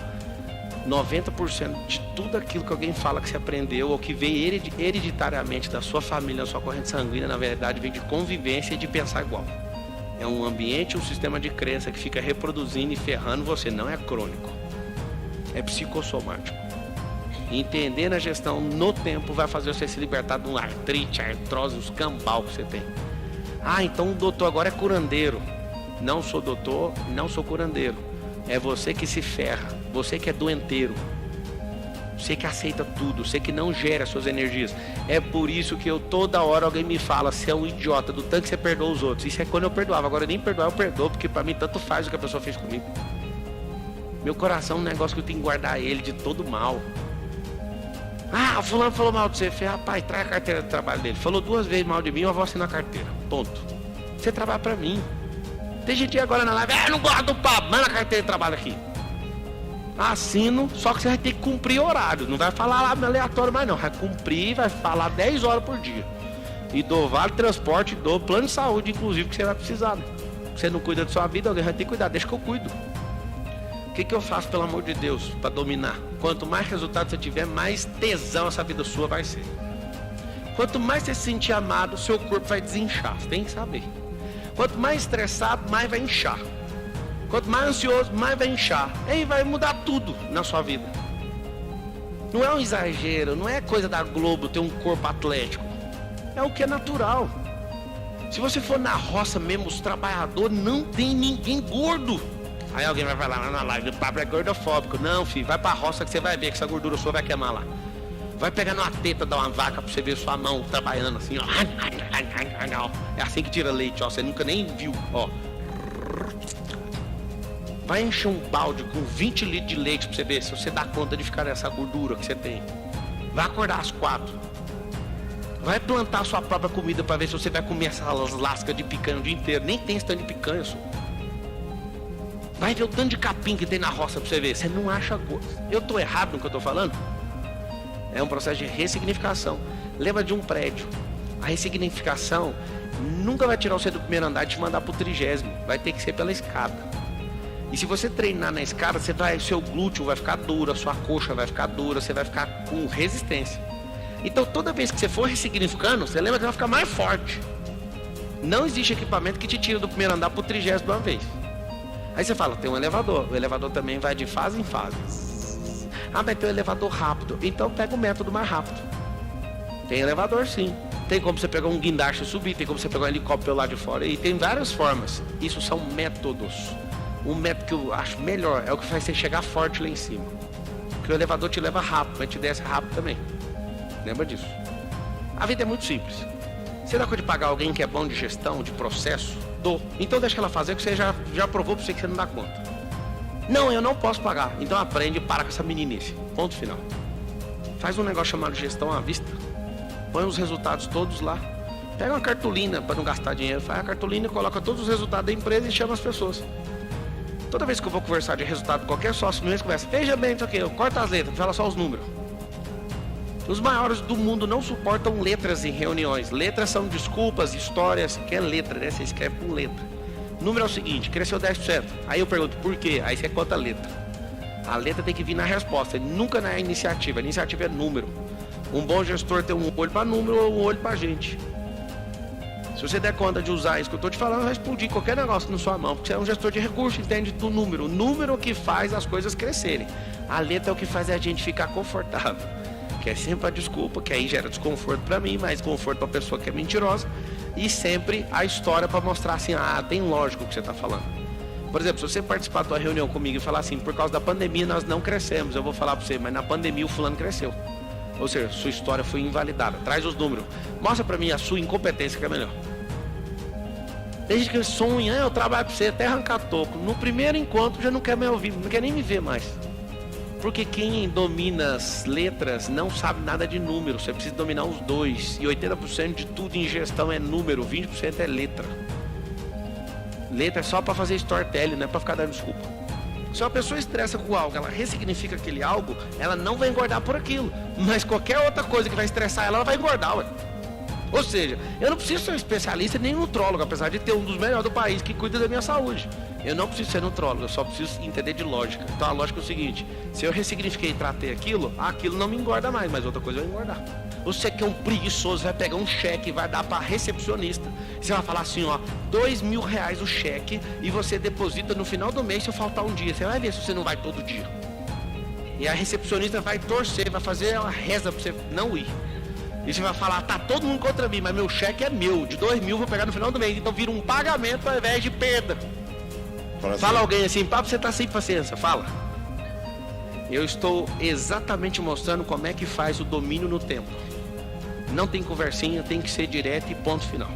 90% de tudo aquilo que alguém fala que você aprendeu ou que veio hereditariamente da sua família, da sua corrente sanguínea, na verdade vem de convivência e de pensar igual. É um ambiente, um sistema de crença que fica reproduzindo e ferrando você. Não é crônico, é psicossomático. Entender a gestão no tempo vai fazer você se libertar de uma artrite, artrose, os cambal que você tem. Ah, então o doutor agora é curandeiro. Não sou doutor, não sou curandeiro. É você que se ferra, você que é doenteiro. Você que aceita tudo, você que não gera suas energias. É por isso que eu toda hora alguém me fala, você é um idiota, do tanto que você perdoa os outros. Isso é quando eu perdoava, agora nem perdoar eu perdoo, porque pra mim tanto faz o que a pessoa fez comigo. Meu coração é um negócio que eu tenho que guardar ele de todo mal. Ah, o fulano falou mal de você. Falei, rapaz, traz a carteira de trabalho dele. Falou 2 vezes mal de mim, eu vou assinar a carteira. Ponto. Você trabalha pra mim. Tem gente agora na live, não gosto do papo, manda a carteira de trabalho aqui. Assino, só que você vai ter que cumprir horário. Não vai falar lá aleatório mais não. Vai cumprir, vai falar 10 horas por dia. E dou vale transporte, dou plano de saúde, inclusive, que você vai precisar, né? Você não cuida da sua vida, alguém vai ter que cuidar, deixa que eu cuido. O que eu faço, pelo amor de Deus, para dominar? Quanto mais resultado você tiver, mais tesão essa vida sua vai ser. Quanto mais você se sentir amado, seu corpo vai desinchar, você tem que saber. Quanto mais estressado, mais vai inchar. Quanto mais ansioso, mais vai inchar. Aí vai mudar tudo na sua vida. Não é um exagero, não é coisa da Globo ter um corpo atlético. É o que é natural. Se você for na roça mesmo, os trabalhadores, não tem ninguém gordo. Aí alguém vai falar lá na live, o Pablo é gordofóbico. Não, filho, vai pra roça que você vai ver que essa gordura sua vai queimar lá. Vai pegar numa teta da uma vaca pra você ver sua mão trabalhando assim, ó. É assim que tira leite, ó. Você nunca nem viu, ó. Vai encher um balde com 20 litros de leite pra você ver se você dá conta de ficar nessa gordura que você tem. Vai acordar às 4. Vai plantar sua própria comida pra ver se você vai comer essas lascas de picanha o dia inteiro. Nem tem esse tanto de picanha, só. Vai ver o tanto de capim que tem na roça pra você ver. Você não acha gosto. Eu tô errado no que eu tô falando? É um processo de ressignificação. Lembra de um prédio. A ressignificação nunca vai tirar você do primeiro andar e te mandar pro 30º. Vai ter que ser pela escada. E se você treinar na escada, seu glúteo vai ficar duro, a sua coxa vai ficar dura, você vai ficar com resistência. Então toda vez que você for ressignificando, você lembra que vai ficar mais forte. Não existe equipamento que te tira do primeiro andar pro 30º de uma vez. Aí você fala, tem um elevador. O elevador também vai de fase em fase. Ah, mas tem um elevador rápido. Então pega o método mais rápido. Tem elevador sim. Tem como você pegar um guindaste e subir, tem como você pegar um helicóptero lá de fora. E tem várias formas. Isso são métodos. O método que eu acho melhor é o que faz você chegar forte lá em cima. Porque o elevador te leva rápido, mas te desce rápido também. Lembra disso. A vida é muito simples. Você dá conta de pagar alguém que é bom de gestão, de processo? Dou. Então deixa ela fazer o que você já provou pra você que você não dá conta. Não, eu não posso pagar. Então aprende e para com essa meninice. Ponto final. Faz um negócio chamado gestão à vista. Põe os resultados todos lá. Pega uma cartolina para não gastar dinheiro. Faz a cartolina, coloca todos os resultados da empresa e chama as pessoas. Toda vez que eu vou conversar de resultado com qualquer sócio meu, conversa, veja bem isso aqui, corta as letras, fala só os números. Os maiores do mundo não suportam letras em reuniões. Letras são desculpas, histórias, que é letra, né? Você escreve com letra. Número é o seguinte, cresceu 10%. Aí eu pergunto, por quê? Aí você conta a letra. A letra tem que vir na resposta, nunca na iniciativa. A iniciativa é número. Um bom gestor tem um olho para número ou um olho para gente. Se você der conta de usar isso que eu estou te falando, vai explodir qualquer negócio na sua mão, porque você é um gestor de recursos, entende do número. O número que faz as coisas crescerem. A letra é o que faz a gente ficar confortável. Que é sempre a desculpa, que aí gera desconforto para mim, mas conforto para a pessoa que é mentirosa. E sempre a história para mostrar assim, tem lógico o que você está falando. Por exemplo, se você participar da tua reunião comigo e falar assim, por causa da pandemia nós não crescemos, eu vou falar para você, mas na pandemia o fulano cresceu. Ou seja, sua história foi invalidada. Traz os números. Mostra pra mim a sua incompetência que é melhor. Desde que ele sonha, eu trabalho pra você até arrancar toco. No primeiro encontro já não quer me ouvir, não quer nem me ver mais. Porque quem domina as letras não sabe nada de número. Você precisa dominar os dois. E 80% de tudo em gestão é número, 20% é letra. Letra é só pra fazer storytelling, não é pra ficar dando desculpa. Se uma pessoa estressa com algo, ela ressignifica aquele algo, ela não vai engordar por aquilo. Mas qualquer outra coisa que vai estressar ela vai engordar, ué. Ou seja, eu não preciso ser um especialista nem nutrólogo, apesar de ter um dos melhores do país que cuida da minha saúde. Eu não preciso ser nutrólogo, eu só preciso entender de lógica. Então a lógica é o seguinte, se eu ressignifiquei e tratei aquilo, aquilo não me engorda mais, mas outra coisa vai engordar. Você que é um preguiçoso, vai pegar um cheque e vai dar para recepcionista. Você vai falar assim, ó, R$2.000 o cheque e você deposita no final do mês se eu faltar um dia. Você vai ver se você não vai todo dia. E a recepcionista vai torcer, vai fazer uma reza para você não ir. E você vai falar, tá todo mundo contra mim, mas meu cheque é meu, de 2.000 vou pegar no final do mês. Então vira um pagamento ao invés de perda. Fala alguém assim, papo, você tá sem paciência, fala. Eu estou exatamente mostrando como é que faz o domínio no tempo. Não tem conversinha, tem que ser direto e ponto final.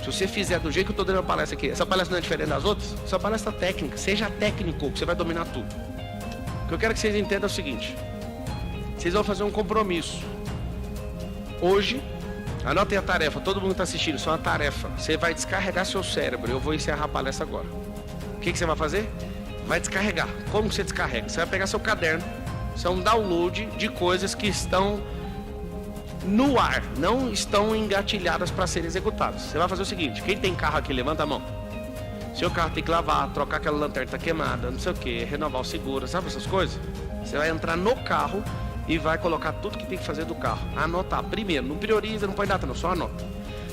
Se você fizer do jeito que eu estou dando a palestra aqui, essa palestra não é diferente das outras? Essa palestra técnica, seja técnico, que você vai dominar tudo. O que eu quero que vocês entendam é o seguinte. Vocês vão fazer um compromisso. Hoje, anotem a tarefa, todo mundo está assistindo, isso é uma tarefa. Você vai descarregar seu cérebro, eu vou encerrar a palestra agora. O que você vai fazer? Vai descarregar. Como que você descarrega? Você vai pegar seu caderno, isso é um download de coisas que estão no ar, não estão engatilhadas para serem executadas. Você vai fazer o seguinte, quem tem carro aqui, levanta a mão. Seu carro tem que lavar, trocar aquela lanterna que tá queimada, não sei o que, renovar o seguro, sabe essas coisas? Você vai entrar no carro e vai colocar tudo que tem que fazer do carro. Anotar, primeiro, não prioriza, não põe data não, só anota.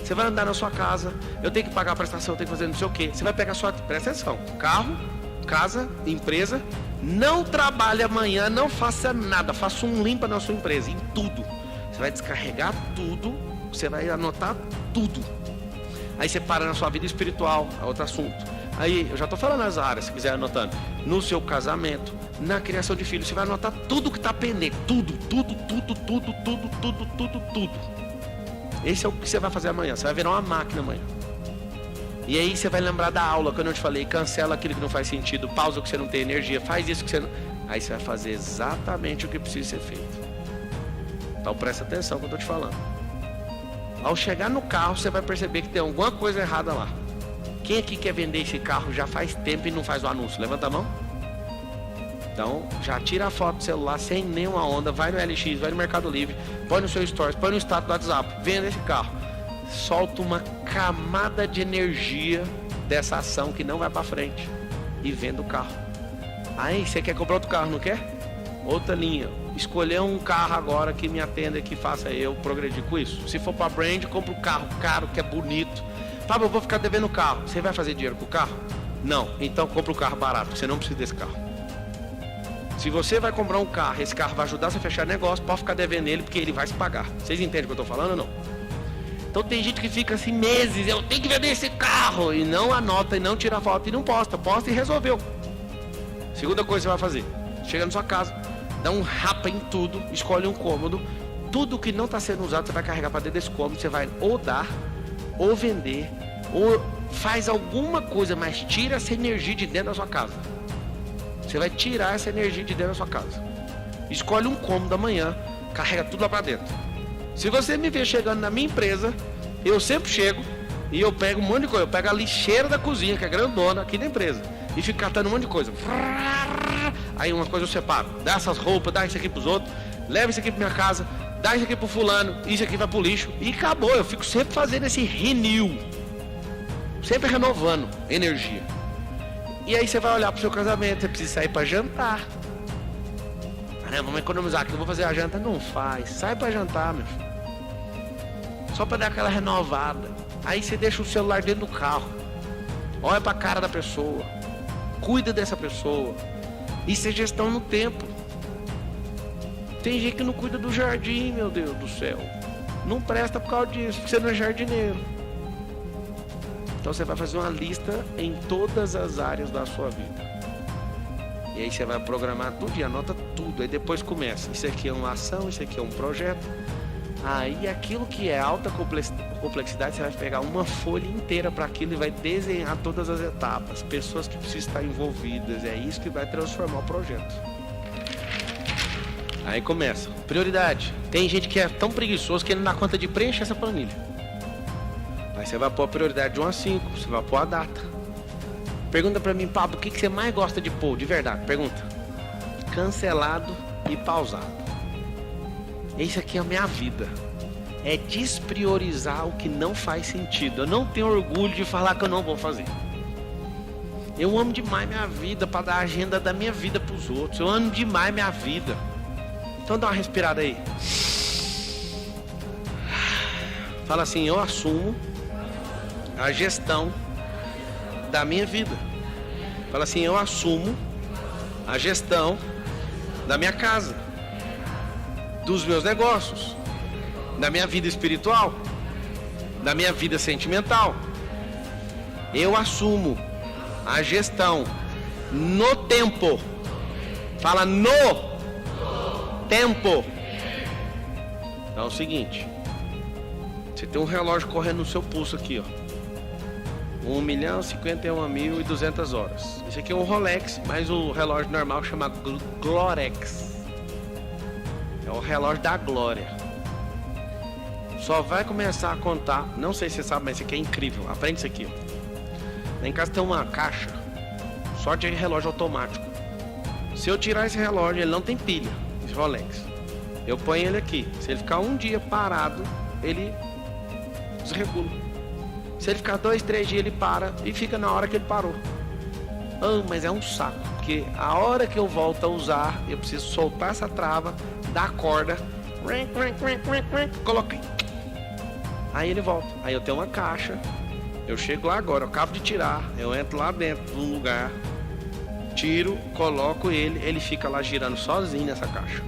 Você vai andar na sua casa, eu tenho que pagar a prestação, eu tenho que fazer não sei o que. Você vai pegar sua, presta atenção, carro, casa, empresa, não trabalhe amanhã, não faça nada, faça um limpa na sua empresa, em tudo. Você vai descarregar tudo, você vai anotar tudo. Aí você para na sua vida espiritual, é outro assunto. Aí, eu já estou falando as áreas, se quiser anotando. No seu casamento, na criação de filhos, você vai anotar tudo que está pendente. Tudo. Esse é o que você vai fazer amanhã, você vai virar uma máquina amanhã. E aí você vai lembrar da aula, quando eu te falei, cancela aquilo que não faz sentido, pausa o que você não tem energia, faz isso que você não... Aí você vai fazer exatamente o que precisa ser feito. Então presta atenção no que eu estou te falando. Ao chegar no carro, você vai perceber que tem alguma coisa errada lá. Quem aqui quer vender esse carro já faz tempo e não faz o anúncio? Levanta a mão. Então, já tira a foto do celular sem nenhuma onda, vai no LX, vai no Mercado Livre, põe no seu Stories, põe no status do WhatsApp, venda esse carro. Solta uma camada de energia dessa ação que não vai para frente e venda o carro. Aí, você quer comprar outro carro, não quer? Outra linha. Escolher um carro agora que me atenda e que faça eu progredir com isso. Se for para brand, compra um carro caro, que é bonito. Fábio, eu vou ficar devendo o carro. Você vai fazer dinheiro com o carro? Não. Então compra um carro barato, você não precisa desse carro. Se você vai comprar um carro, esse carro vai ajudar você a fechar negócio, pode ficar devendo ele, porque ele vai se pagar. Vocês entendem o que eu estou falando ou não? Então tem gente que fica assim meses, eu tenho que vender esse carro, e não anota, e não tira foto, e não posta e resolveu. Segunda coisa que você vai fazer, chega na sua casa, dá um rapa em tudo, escolhe um cômodo, tudo que não está sendo usado você vai carregar para dentro desse cômodo, você vai ou dar, ou vender, ou faz alguma coisa, mas tira essa energia de dentro da sua casa. Você vai tirar essa energia de dentro da sua casa. Escolhe um cômodo amanhã, carrega tudo lá para dentro. Se você me ver chegando na minha empresa, eu sempre chego e eu pego um monte de coisa. Eu pego a lixeira da cozinha, que é grandona aqui da empresa, e fico catando um monte de coisa. Aí uma coisa eu separo, dá essas roupas, dá isso aqui pros outros, leva isso aqui pra minha casa, dá isso aqui pro fulano, isso aqui vai pro lixo, e acabou. Eu fico sempre fazendo esse renew, sempre renovando energia. E aí você vai olhar pro seu casamento, você precisa sair pra jantar. Vamos economizar aqui, eu vou fazer a janta. Não faz, sai pra jantar, meu filho. Só pra dar aquela renovada. Aí você deixa o celular dentro do carro, olha pra cara da pessoa, cuida dessa pessoa. Isso é gestão no tempo. Tem gente que não cuida do jardim, meu Deus do céu. Não presta por causa disso, porque você não é jardineiro. Então você vai fazer uma lista em todas as áreas da sua vida. E aí você vai programar tudo e anota tudo. Aí depois começa. Isso aqui é uma ação, isso aqui é um projeto. Aí aquilo que é alta complexidade, você vai pegar uma folha inteira para aquilo e vai desenhar todas as etapas. Pessoas que precisam estar envolvidas. É isso que vai transformar o projeto. Aí começa. Prioridade. Tem gente que é tão preguiçoso que ele não dá conta de preencher essa planilha. Aí você vai pôr a prioridade de 1 a 5. Você vai pôr a data. Pergunta pra mim, Pablo, o que você mais gosta de pôr? De verdade, pergunta. Cancelado e pausado. Isso aqui é a minha vida. É despriorizar o que não faz sentido. Eu não tenho orgulho de falar que eu não vou fazer. Eu amo demais minha vida para dar a agenda da minha vida pros outros. Eu amo demais minha vida. Então dá uma respirada aí. Fala assim, eu assumo a gestão da minha vida. Fala assim, eu assumo a gestão da minha casa, dos meus negócios, da minha vida espiritual, da minha vida sentimental. Eu assumo a gestão no tempo. Fala no tempo. Então é o seguinte, você tem um relógio correndo no seu pulso aqui, ó. 1.051.200 horas. Esse aqui é um Rolex, mas o relógio normal chama Glorex. É o relógio da glória. Só vai começar a contar. Não sei se você sabe, mas esse aqui é incrível. Aprende isso aqui, ó. Lá em casa tem uma caixa só de relógio automático. Se eu tirar esse relógio, ele não tem pilha, esse Rolex. Eu ponho ele aqui. Se ele ficar um dia parado, ele desregula. Se ele ficar 2, 3 dias, ele para e fica na hora que ele parou. Mas é um saco, porque a hora que eu volto a usar, eu preciso soltar essa trava, dar a corda, coloquei. Aí ele volta. Aí eu tenho uma caixa, eu chego lá agora, eu acabo de tirar, eu entro lá dentro de um lugar, tiro, coloco ele fica lá girando sozinho nessa caixa.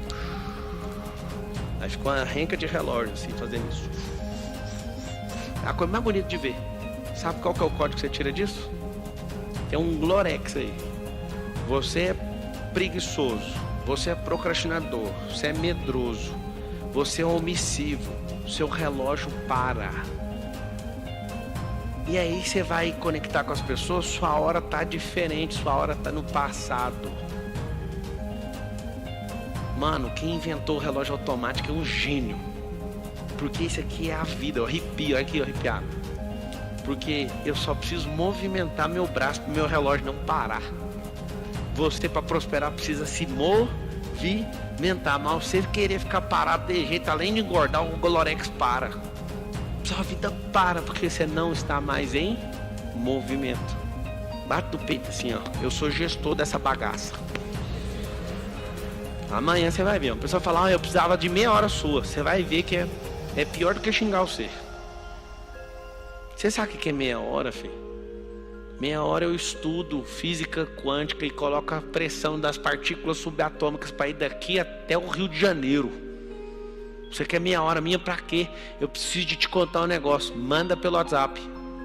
Aí fica uma renca de relógio assim, fazendo isso. É a coisa mais bonita de ver. Sabe qual que é o código que você tira disso? Tem um Glorex aí. Você é preguiçoso, você é procrastinador, você é medroso, você é omissivo, seu relógio para. E aí você vai conectar com as pessoas, sua hora tá diferente, sua hora tá no passado. Mano, quem inventou o relógio automático é um gênio. Porque isso aqui é a vida, eu arrepio, olha aqui, arrepiado. Porque eu só preciso movimentar meu braço para o meu relógio não parar. Você, para prosperar, precisa se movimentar. Mas você querer ficar parado de jeito, além de engordar, o Glorex para. Sua vida para, porque você não está mais em movimento. Bate no peito assim, ó. Eu sou gestor dessa bagaça. Amanhã você vai ver. A pessoa fala, eu precisava de meia hora sua. Você vai ver que é pior do que xingar você. Você sabe o que é meia hora, filho? Meia hora eu estudo física quântica e coloco a pressão das partículas subatômicas para ir daqui até o Rio de Janeiro. Você quer meia hora minha para quê? Eu preciso de te contar um negócio. Manda pelo WhatsApp.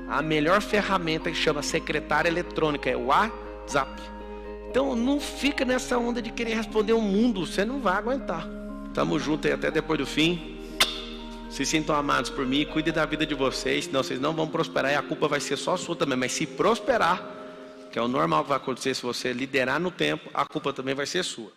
A melhor ferramenta que chama secretária eletrônica é o WhatsApp. Então não fica nessa onda de querer responder o mundo. Você não vai aguentar. Tamo junto aí até depois do fim. Se sintam amados por mim. Cuide da vida de vocês. Senão vocês não vão prosperar. E a culpa vai ser só sua também. Mas se prosperar, que é o normal que vai acontecer, se você liderar no tempo, a culpa também vai ser sua.